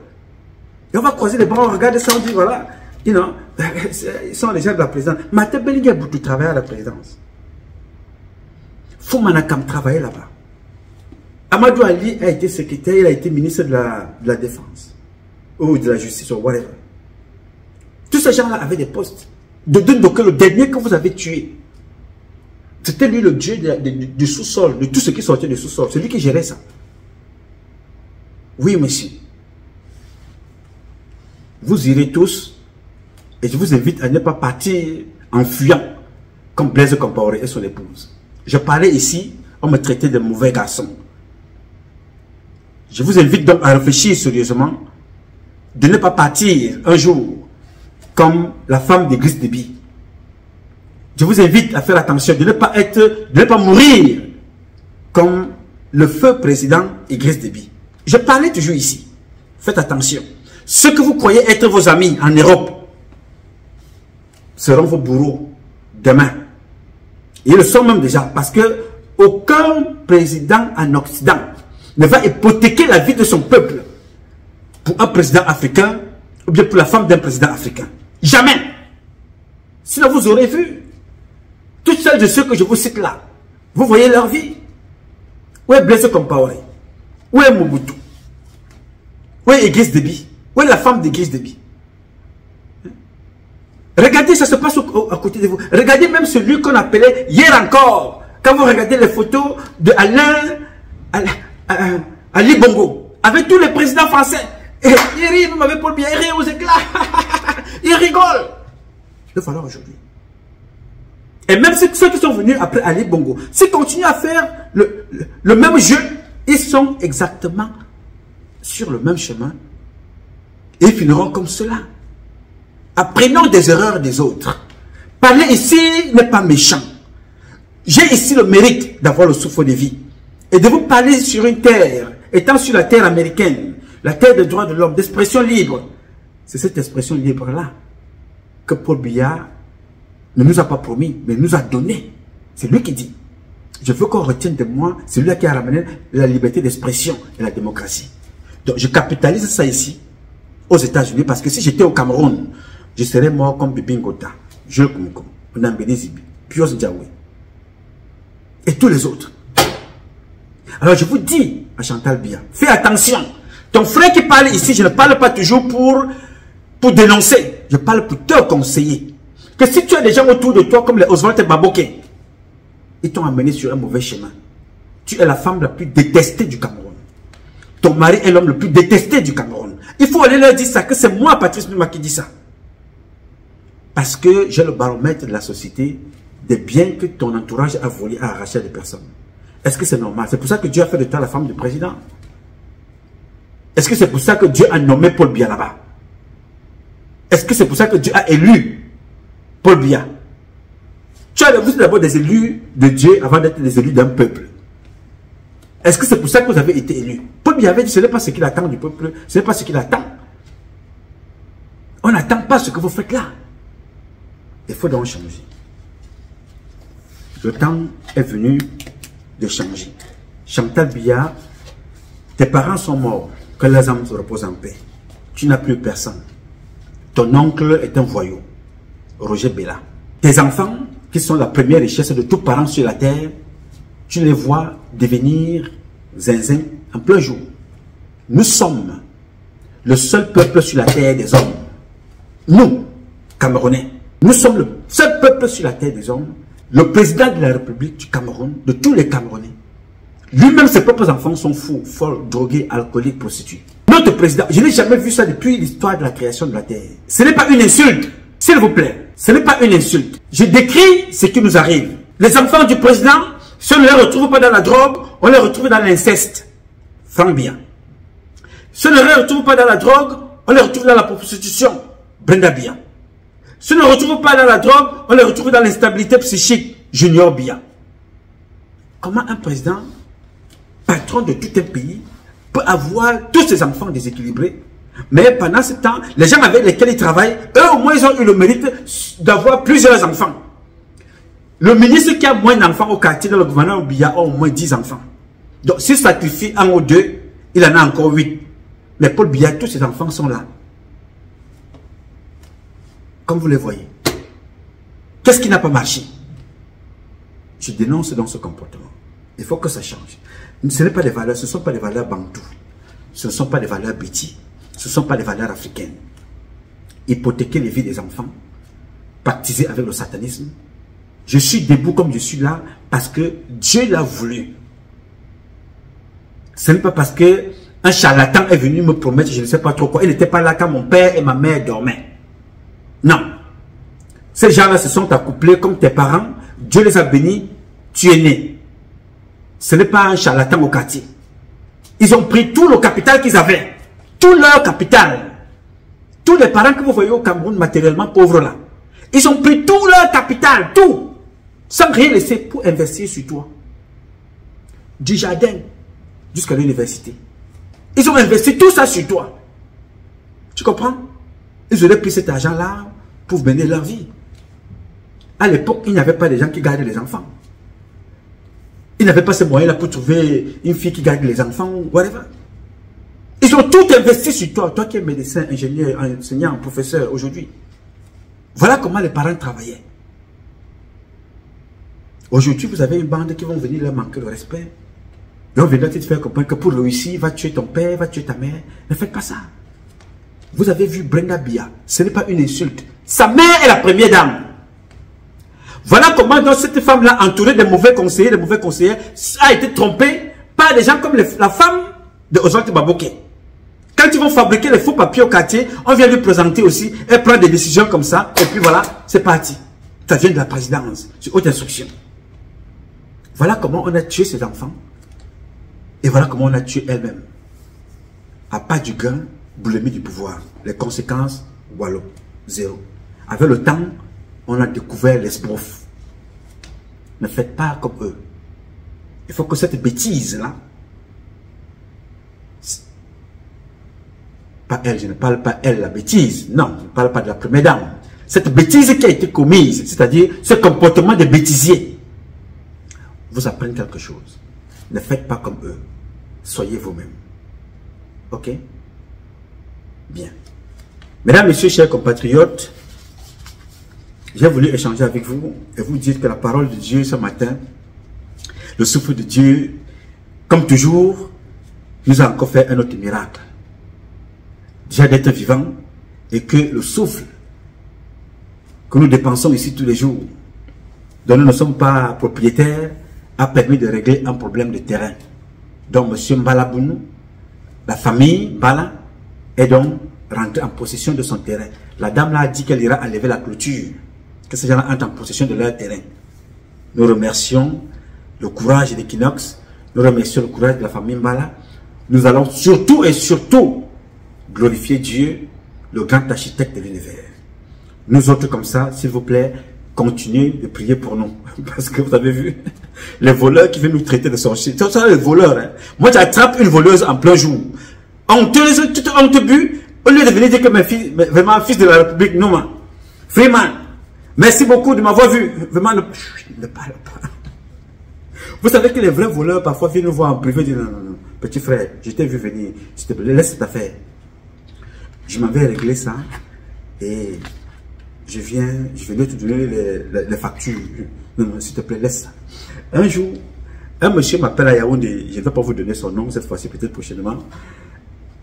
Et on va croiser les bras, on regarde ça, on dit voilà, ils sont les gens de la présidence. Mata Beligui a beaucoup travaillé à la présidence. Foumanakam travaillait là-bas. Amadou Ali a été secrétaire, il a été ministre de la Défense. Ou de la Justice, ou whatever. Tous ces gens-là avaient des postes. Le dernier que vous avez tué, c'était lui le dieu du sous-sol, de tout ce qui sortait du sous-sol. C'est lui qui gérait ça. Oui, monsieur. Vous irez tous, et je vous invite à ne pas partir en fuyant, comme Blaise Compaoré et son épouse. Je parlais ici, on me traitait de mauvais garçon. Je vous invite donc à réfléchir sérieusement, de ne pas partir un jour, comme la femme d'Idriss Déby. Je vous invite à faire attention, de ne pas mourir comme le feu président Idriss Déby. Je parlais toujours ici. Faites attention. Ceux que vous croyez être vos amis en Europe seront vos bourreaux demain. Et ils le sont même déjà, parce que aucun président en Occident ne va hypothéquer la vie de son peuple pour un président africain ou bien pour la femme d'un président africain. Jamais. Sinon vous aurez vu toutes celles de ceux que je vous cite là. Vous voyez leur vie. Où est Blaise Compaoré? Où est Mobutu? Où est Idriss Déby? Où est la femme d'Idriss Déby? Regardez, ça se passe à côté de vous. Regardez même celui qu'on appelait hier encore. Quand vous regardez les photos de Ali Bongo, avec tous les présidents français. Et il rit, vous m'avez Paul Biya, il rit aux éclats. Il rigole. Il va falloir aujourd'hui. Et même ceux qui sont venus après Ali Bongo, s'ils continuent à faire le même jeu, ils sont exactement sur le même chemin. Et ils finiront comme cela. Apprenons des erreurs des autres. Parler ici n'est pas méchant. J'ai ici le mérite d'avoir le souffle de vie. Et de vous parler sur une terre, étant sur la terre américaine, la terre des droits de l'homme, d'expression libre. C'est cette expression libre-là que Paul Biya ne nous a pas promis, mais nous a donné. C'est lui qui dit. Je veux qu'on retienne de moi, c'est lui qui a ramené la liberté d'expression et la démocratie. Donc je capitalise ça ici, aux États-Unis, parce que si j'étais au Cameroun, je serais mort comme Bibi Ngota, Jules Koumoukou, Nambéné Zibi, Pios Ndiaoui, et tous les autres. Alors je vous dis à Chantal Biya, fais attention. Ton frère qui parle ici, je ne parle pas toujours pour dénoncer, je parle pour te conseiller. Que si tu as des gens autour de toi comme les Oswald Baboké, ils t'ont amené sur un mauvais chemin. Tu es la femme la plus détestée du Cameroun. Ton mari est l'homme le plus détesté du Cameroun. Il faut aller leur dire ça, que c'est moi, Patrice Numa, qui dit ça. Parce que j'ai le baromètre de la société des biens que ton entourage a volé, a arraché à des personnes. Est-ce que c'est normal? C'est pour ça que Dieu a fait de toi la femme du président. Est-ce que c'est pour ça que Dieu a nommé Paul Biya là-bas? Est-ce que c'est pour ça que Dieu a élu Paul Biya? Vous êtes d'abord des élus de Dieu avant d'être des élus d'un peuple. Est-ce que c'est pour ça que vous avez été élus? Paul Biya avait dit, ce n'est pas ce qu'il attend du peuple, ce n'est pas ce qu'il attend. On n'attend pas ce que vous faites là. Il faut donc changer. Le temps est venu de changer. Chantal Biya, tes parents sont morts, que leurs âmes se reposent en paix. Tu n'as plus personne. Ton oncle est un voyou, Roger Bella. Tes enfants, qui sont la première richesse de tous parents sur la terre, tu les vois devenir zinzin en plein jour. Nous sommes le seul peuple sur la terre des hommes. Nous, Camerounais, nous sommes le seul peuple sur la terre des hommes. Le président de la République du Cameroun, de tous les Camerounais, lui-même, ses propres enfants sont fous, folles, drogués, alcooliques, prostitués. Notre président, je n'ai jamais vu ça depuis l'histoire de la création de la terre. Ce n'est pas une insulte, s'il vous plaît. Ce n'est pas une insulte. Je décris ce qui nous arrive. Les enfants du président, si on ne les retrouve pas dans la drogue, on les retrouve dans l'inceste. Franck Biya. Si on ne les retrouve pas dans la drogue, on les retrouve dans la prostitution. Brenda Biya. Si on ne les retrouve pas dans la drogue, on les retrouve dans l'instabilité psychique. Junior Biya. Comment un président, patron de tout un pays, peut avoir tous ses enfants déséquilibrés, mais pendant ce temps, les gens avec lesquels il travaille, eux au moins ils ont eu le mérite d'avoir plusieurs enfants. Le ministre qui a moins d'enfants au quartier de le gouverneur Biya a au moins 10 enfants. Donc s'il sacrifie un ou deux, il en a encore 8. Mais Paul Biya, tous ses enfants sont là. Comme vous les voyez. Qu'est-ce qui n'a pas marché? Je dénonce dans ce comportement. Il faut que ça change. Ce n'est pas des valeurs, ce ne sont pas des valeurs bantoues. Ce ne sont pas des valeurs bétis. Ce ne sont pas des valeurs africaines. Hypothéquer les vies des enfants, pactiser avec le satanisme. Je suis debout comme je suis là parce que Dieu l'a voulu. Ce n'est pas parce que un charlatan est venu me promettre je ne sais pas trop quoi. Il n'était pas là quand mon père et ma mère dormaient. Non. Ces gens-là se sont accouplés comme tes parents. Dieu les a bénis. Tu es né. Ce n'est pas un charlatan au quartier. Ils ont pris tout le capital qu'ils avaient. Tout leur capital. Tous les parents que vous voyez au Cameroun matériellement pauvres là. Ils ont pris tout leur capital. Tout. Sans rien laisser pour investir sur toi. Du jardin jusqu'à l'université. Ils ont investi tout ça sur toi. Tu comprends? Ils auraient pris cet argent-là pour mener leur vie. À l'époque, il n'y avait pas de gens qui gardaient les enfants. Ils n'avaient pas ces moyens-là pour trouver une fille qui garde les enfants, whatever. Ils ont tout investi sur toi. Toi qui es médecin, ingénieur, enseignant, professeur aujourd'hui. Voilà comment les parents travaillaient. Aujourd'hui, vous avez une bande qui vont venir leur manquer le respect. Et on viendra te faire comprendre que pour réussir, va tuer ton père, va tuer ta mère. Ne faites pas ça. Vous avez vu Brenda Biya. Ce n'est pas une insulte. Sa mère est la première dame. Voilà comment donc cette femme-là, entourée de mauvais conseillers, a été trompée par des gens comme la femme de Oswald Baboké. Quand ils vont fabriquer les faux papiers au quartier, on vient lui présenter aussi, elle prend des décisions comme ça, et puis voilà, c'est parti. Ça vient de la présidence, sur haute instruction. Voilà comment on a tué ses enfants. Et voilà comment on a tué elle-même. À pas du gain, boulimie du pouvoir. Les conséquences, voilà, zéro. Avec le temps, on a découvert les sbroufs. Ne faites pas comme eux. Il faut que cette bêtise-là, pas elle, je ne parle pas elle, la bêtise. Non, je ne parle pas de la première dame. Cette bêtise qui a été commise, c'est-à-dire ce comportement de bêtisier, vous apprenne quelque chose. Ne faites pas comme eux. Soyez vous-même. Ok? Bien. Mesdames, Messieurs, chers compatriotes, j'ai voulu échanger avec vous et vous dire que la parole de Dieu ce matin, le souffle de Dieu, comme toujours, nous a encore fait un autre miracle. Déjà d'être vivant et que le souffle que nous dépensons ici tous les jours, dont nous ne sommes pas propriétaires, a permis de régler un problème de terrain. Donc M. Mbalabounou, la famille Bala, est donc rentrée en possession de son terrain. La dame là a dit qu'elle ira enlever la clôture, que ces gens-là entrent en possession de leur terrain. Nous remercions le courage d'Equinox, nous remercions le courage de la famille Mbala. Nous allons surtout et surtout glorifier Dieu, le grand architecte de l'univers. Nous autres comme ça, s'il vous plaît, continuez de prier pour nous. Parce que vous avez vu, les voleurs qui viennent nous traiter de sorciers. C'est ça les voleurs. Hein. Moi, j'attrape une voleuse en plein jour. Honteuse, toute honte bu, au lieu de venir dire que mes filles, vraiment fils de la République, non, man. Freeman, merci beaucoup de m'avoir vu. Vraiment, ne parle pas. Vous savez que les vrais voleurs, parfois, viennent nous voir en privé et disent, non, non, non, petit frère, je t'ai vu venir, s'il te plaît, laisse cette affaire. Je m'avais réglé ça et je venais te donner les factures. Non, non, s'il te plaît, laisse ça. Un jour, un monsieur m'appelle à Yaoundé, je ne vais pas vous donner son nom cette fois-ci, peut-être prochainement.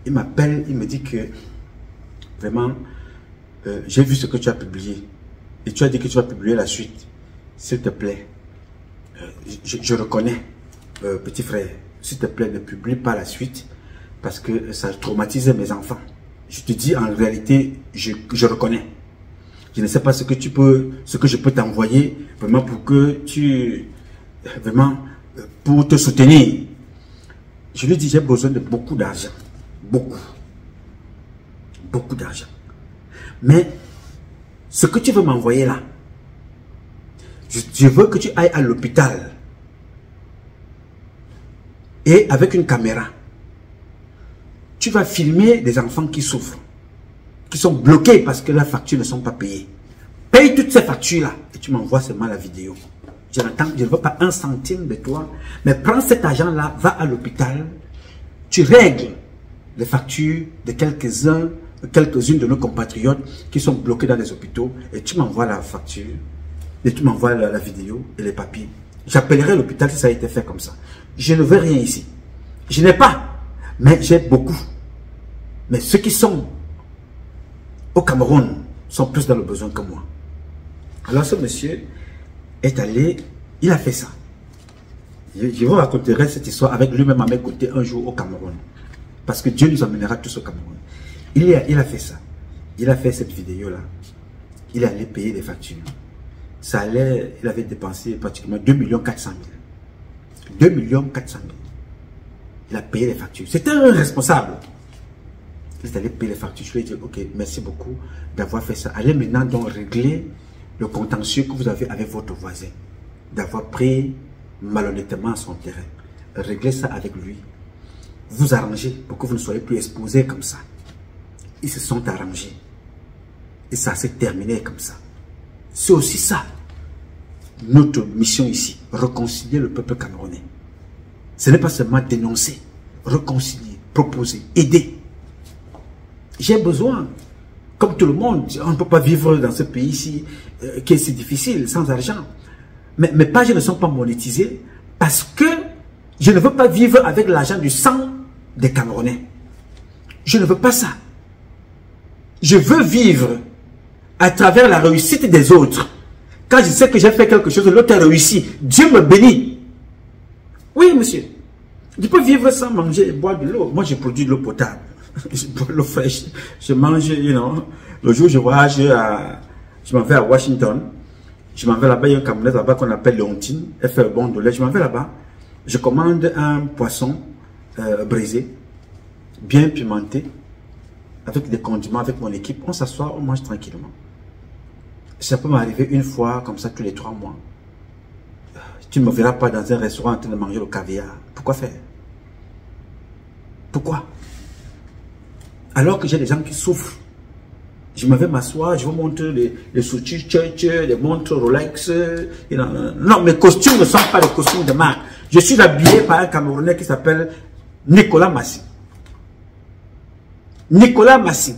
Il m'appelle, il me dit que vraiment, j'ai vu ce que tu as publié et tu as dit que tu vas publier la suite. S'il te plaît, je reconnais, petit frère, s'il te plaît, ne publie pas la suite parce que ça traumatise mes enfants. Je te dis, en réalité, je reconnais. Je ne sais pas ce que je peux t'envoyer vraiment pour que pour te soutenir. Je lui dis, j'ai besoin de beaucoup d'argent. Beaucoup d'argent. Mais ce que tu veux m'envoyer là, je veux que tu ailles à l'hôpital et avec une caméra, tu vas filmer des enfants qui souffrent, qui sont bloqués parce que leurs factures ne sont pas payées. Paye toutes ces factures-là et tu m'envoies seulement la vidéo. Je ne veux pas un centime de toi, mais prends cet argent-là, va à l'hôpital, tu règles les factures de quelques-unes de nos compatriotes qui sont bloqués dans les hôpitaux et tu m'envoies la facture et tu m'envoies la vidéo et les papiers. J'appellerai l'hôpital si ça a été fait comme ça. Je ne veux rien ici. Je n'ai pas, mais j'ai beaucoup. Mais ceux qui sont au Cameroun sont plus dans le besoin que moi. Alors ce monsieur est allé, il a fait ça. Je vous raconterai cette histoire avec lui-même à mes côtés un jour au Cameroun. Parce que Dieu nous amènera tous au Cameroun. Il a fait ça. Il a fait cette vidéo-là. Il est allé payer des factures. Ça allait, il avait dépensé pratiquement 2 400 000. 2 400 000. Il a payé les factures. C'était un responsable. Il est allé payer les factures. Je lui ai dit, ok, merci beaucoup d'avoir fait ça. Allez maintenant donc régler le contentieux que vous avez avec votre voisin. D'avoir pris malhonnêtement son terrain. Réglez ça avec lui. Vous arrangez pour que vous ne soyez plus exposés comme ça. Ils se sont arrangés. Et ça s'est terminé comme ça. C'est aussi ça, notre mission ici. Réconcilier le peuple camerounais. Ce n'est pas seulement dénoncer, réconcilier, proposer, aider. J'ai besoin, comme tout le monde, on ne peut pas vivre dans ce pays ici qui est si difficile, sans argent. Mais mes pages ne sont pas monétisées parce que je ne veux pas vivre avec l'argent du sang des Camerounais. Je ne veux pas ça. Je veux vivre à travers la réussite des autres. Quand je sais que j'ai fait quelque chose, l'autre a réussi, Dieu me bénit. Oui, monsieur. Je peux vivre sans manger et boire de l'eau. Moi, je produis de l'eau potable. Je bois de l'eau fraîche. Je mange, le jour où je voyage, je m'en vais à Washington. Je m'en vais là-bas, il y a un Camerounais là-bas qu'on appelle Léontine. Elle fait un bon de lait. Je m'en vais là-bas. Je commande un poisson brisé, bien pimenté, avec des condiments, avec mon équipe. On s'assoit, on mange tranquillement. Ça peut m'arriver une fois, comme ça, tous les 3 mois. Tu ne me verras pas dans un restaurant en train de manger le caviar. Pourquoi faire? Pourquoi? Alors que j'ai des gens qui souffrent. Je me vais m'asseoir, je vous montre les soutiers Church, les montres Rolex. Non, mes costumes ne sont pas des costumes de marque. Je suis habillé par un Camerounais qui s'appelle Nicolas Massi. Nicolas Massi.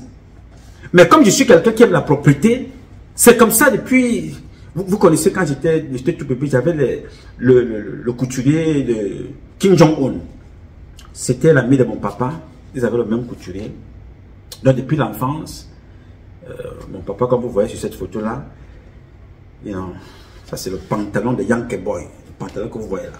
Mais comme je suis quelqu'un qui aime la propriété, c'est comme ça depuis... Vous connaissez quand j'étais tout petit, j'avais le couturier de Kim Jong-un. C'était l'ami de mon papa. Ils avaient le même couturier. Donc depuis l'enfance, mon papa, comme vous voyez sur cette photo-là, ça c'est le pantalon de Yankee Boy. Le pantalon que vous voyez là.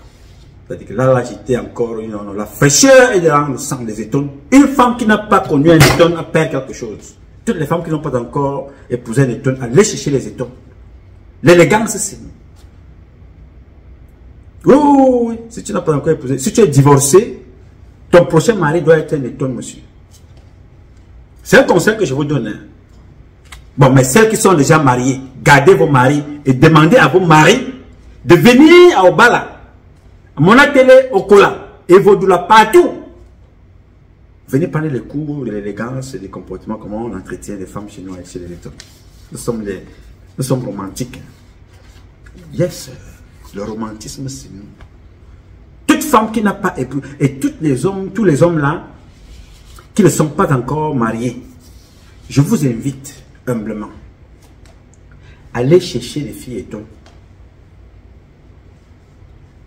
C'est-à-dire que là j'étais encore, la fraîcheur et dans le sang des étones. Une femme qui n'a pas connu un étonne a perdu quelque chose. Toutes les femmes qui n'ont pas encore épousé un étonne, allez chercher les étones. L'élégance, c'est nous. Oui, si tu n'as pas encore épousé, si tu es divorcé, ton prochain mari doit être un étonne, monsieur. C'est un conseil que je vous donne. Bon, mais celles qui sont déjà mariées, gardez vos maris et demandez à vos maris de venir à Obala, à mon atelier au Kola, et Vodula, partout. Venez prendre les cours de l'élégance et des comportements, comment on entretient les femmes chez nous et chez les étoiles. Nous sommes romantiques. Yes, le romantisme, c'est nous. femme qui n'a pas épousé, et tous les hommes là, qui ne sont pas encore mariés, je vous invite humblement, allez chercher les filles étonnes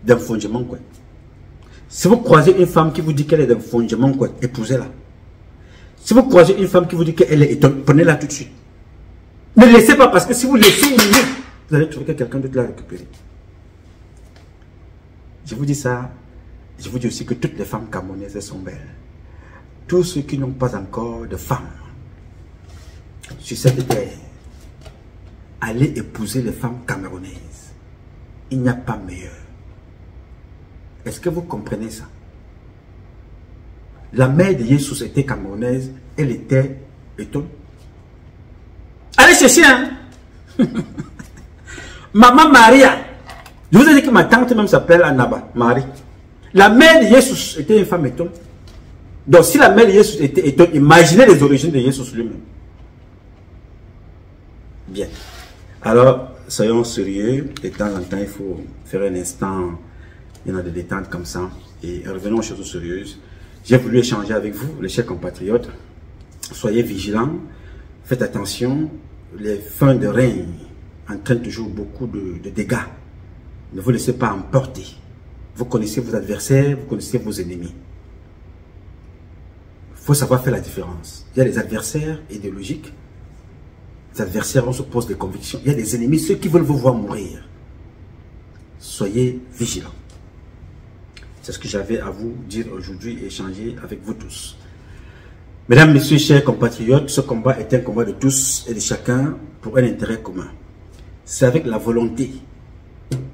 d'un fondement quoi. Si vous croisez une femme qui vous dit qu'elle est d'un fondement quoi, épousez-la. Si vous croisez une femme qui vous dit qu'elle est étonne, prenez-la tout de suite. Ne laissez pas, parce que si vous laissez une minute, vous allez trouver que quelqu'un d'autre l'a récupéré. Je vous dis ça, je vous dis aussi que toutes les femmes camerounaises sont belles. Tous ceux qui n'ont pas encore de femmes sur cette terre, allez épouser les femmes camerounaises. Il n'y a pas meilleur. Est-ce que vous comprenez ça? La mère de Jésus était camerounaise, elle était étonne. Allez chercher, hein? Maman Maria. Je vous ai dit que ma tante même s'appelle Annaba, Marie. La mère de Jésus était une femme étonne. Donc si la mère de Jésus était étonne, imaginez les origines de Jésus lui-même. Bien. Alors, soyons sérieux. De temps en temps, il faut faire un instant, il y en a des détentes comme ça. Et revenons aux choses sérieuses. J'ai voulu échanger avec vous, les chers compatriotes. Soyez vigilants. Faites attention. Les fins de règne entraînent toujours beaucoup de dégâts. Ne vous laissez pas emporter. Vous connaissez vos adversaires, vous connaissez vos ennemis. Il faut savoir faire la différence. Il y a des adversaires idéologiques. Les adversaires, on se pose des convictions. Il y a des ennemis, ceux qui veulent vous voir mourir. Soyez vigilants. C'est ce que j'avais à vous dire aujourd'hui et échanger avec vous tous. Mesdames, messieurs, chers compatriotes, ce combat est un combat de tous et de chacun pour un intérêt commun. C'est avec la volonté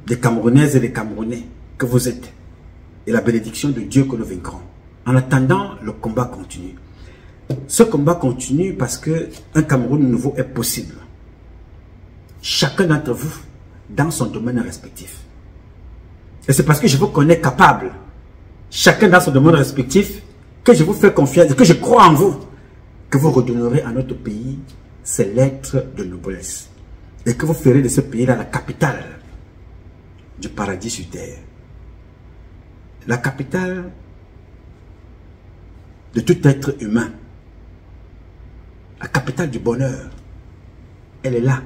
des Camerounaises et des Camerounais que vous êtes et la bénédiction de Dieu que nous vaincrons. En attendant, le combat continue. Ce combat continue parce qu'un Cameroun nouveau est possible. Chacun d'entre vous dans son domaine respectif. Et c'est parce que je vous connais capable, chacun dans son domaine respectif, que je vous fais confiance et que je crois en vous, que vous redonnerez à notre pays ses lettres de noblesse. Et que vous ferez de ce pays-là la capitale du paradis sur terre. La capitale de tout être humain. La capitale du bonheur. Elle est là.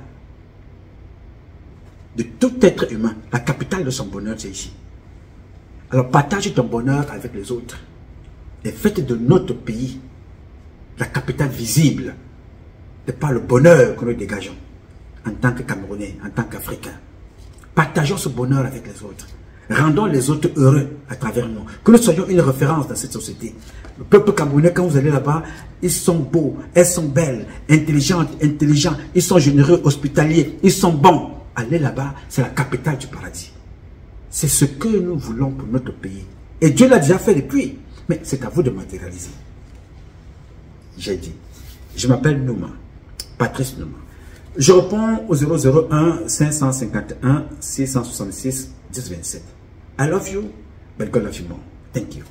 De tout être humain. La capitale de son bonheur, c'est ici. Alors partage ton bonheur avec les autres. Et faites de notre pays la capitale visible de par le bonheur que nous dégageons en tant que Camerounais, en tant qu'Africains. Partageons ce bonheur avec les autres. Rendons les autres heureux à travers nous. Que nous soyons une référence dans cette société. Le peuple camerounais, quand vous allez là-bas, ils sont beaux, elles sont belles, intelligentes, intelligents, ils sont généreux, hospitaliers, ils sont bons. Allez là-bas, c'est la capitale du paradis. C'est ce que nous voulons pour notre pays. Et Dieu l'a déjà fait depuis. Mais c'est à vous de matérialiser. J'ai dit. Je m'appelle Nouma. Patrice Nouma. Je réponds au 001 551 666 1027. I love you, but God loves you more. Thank you.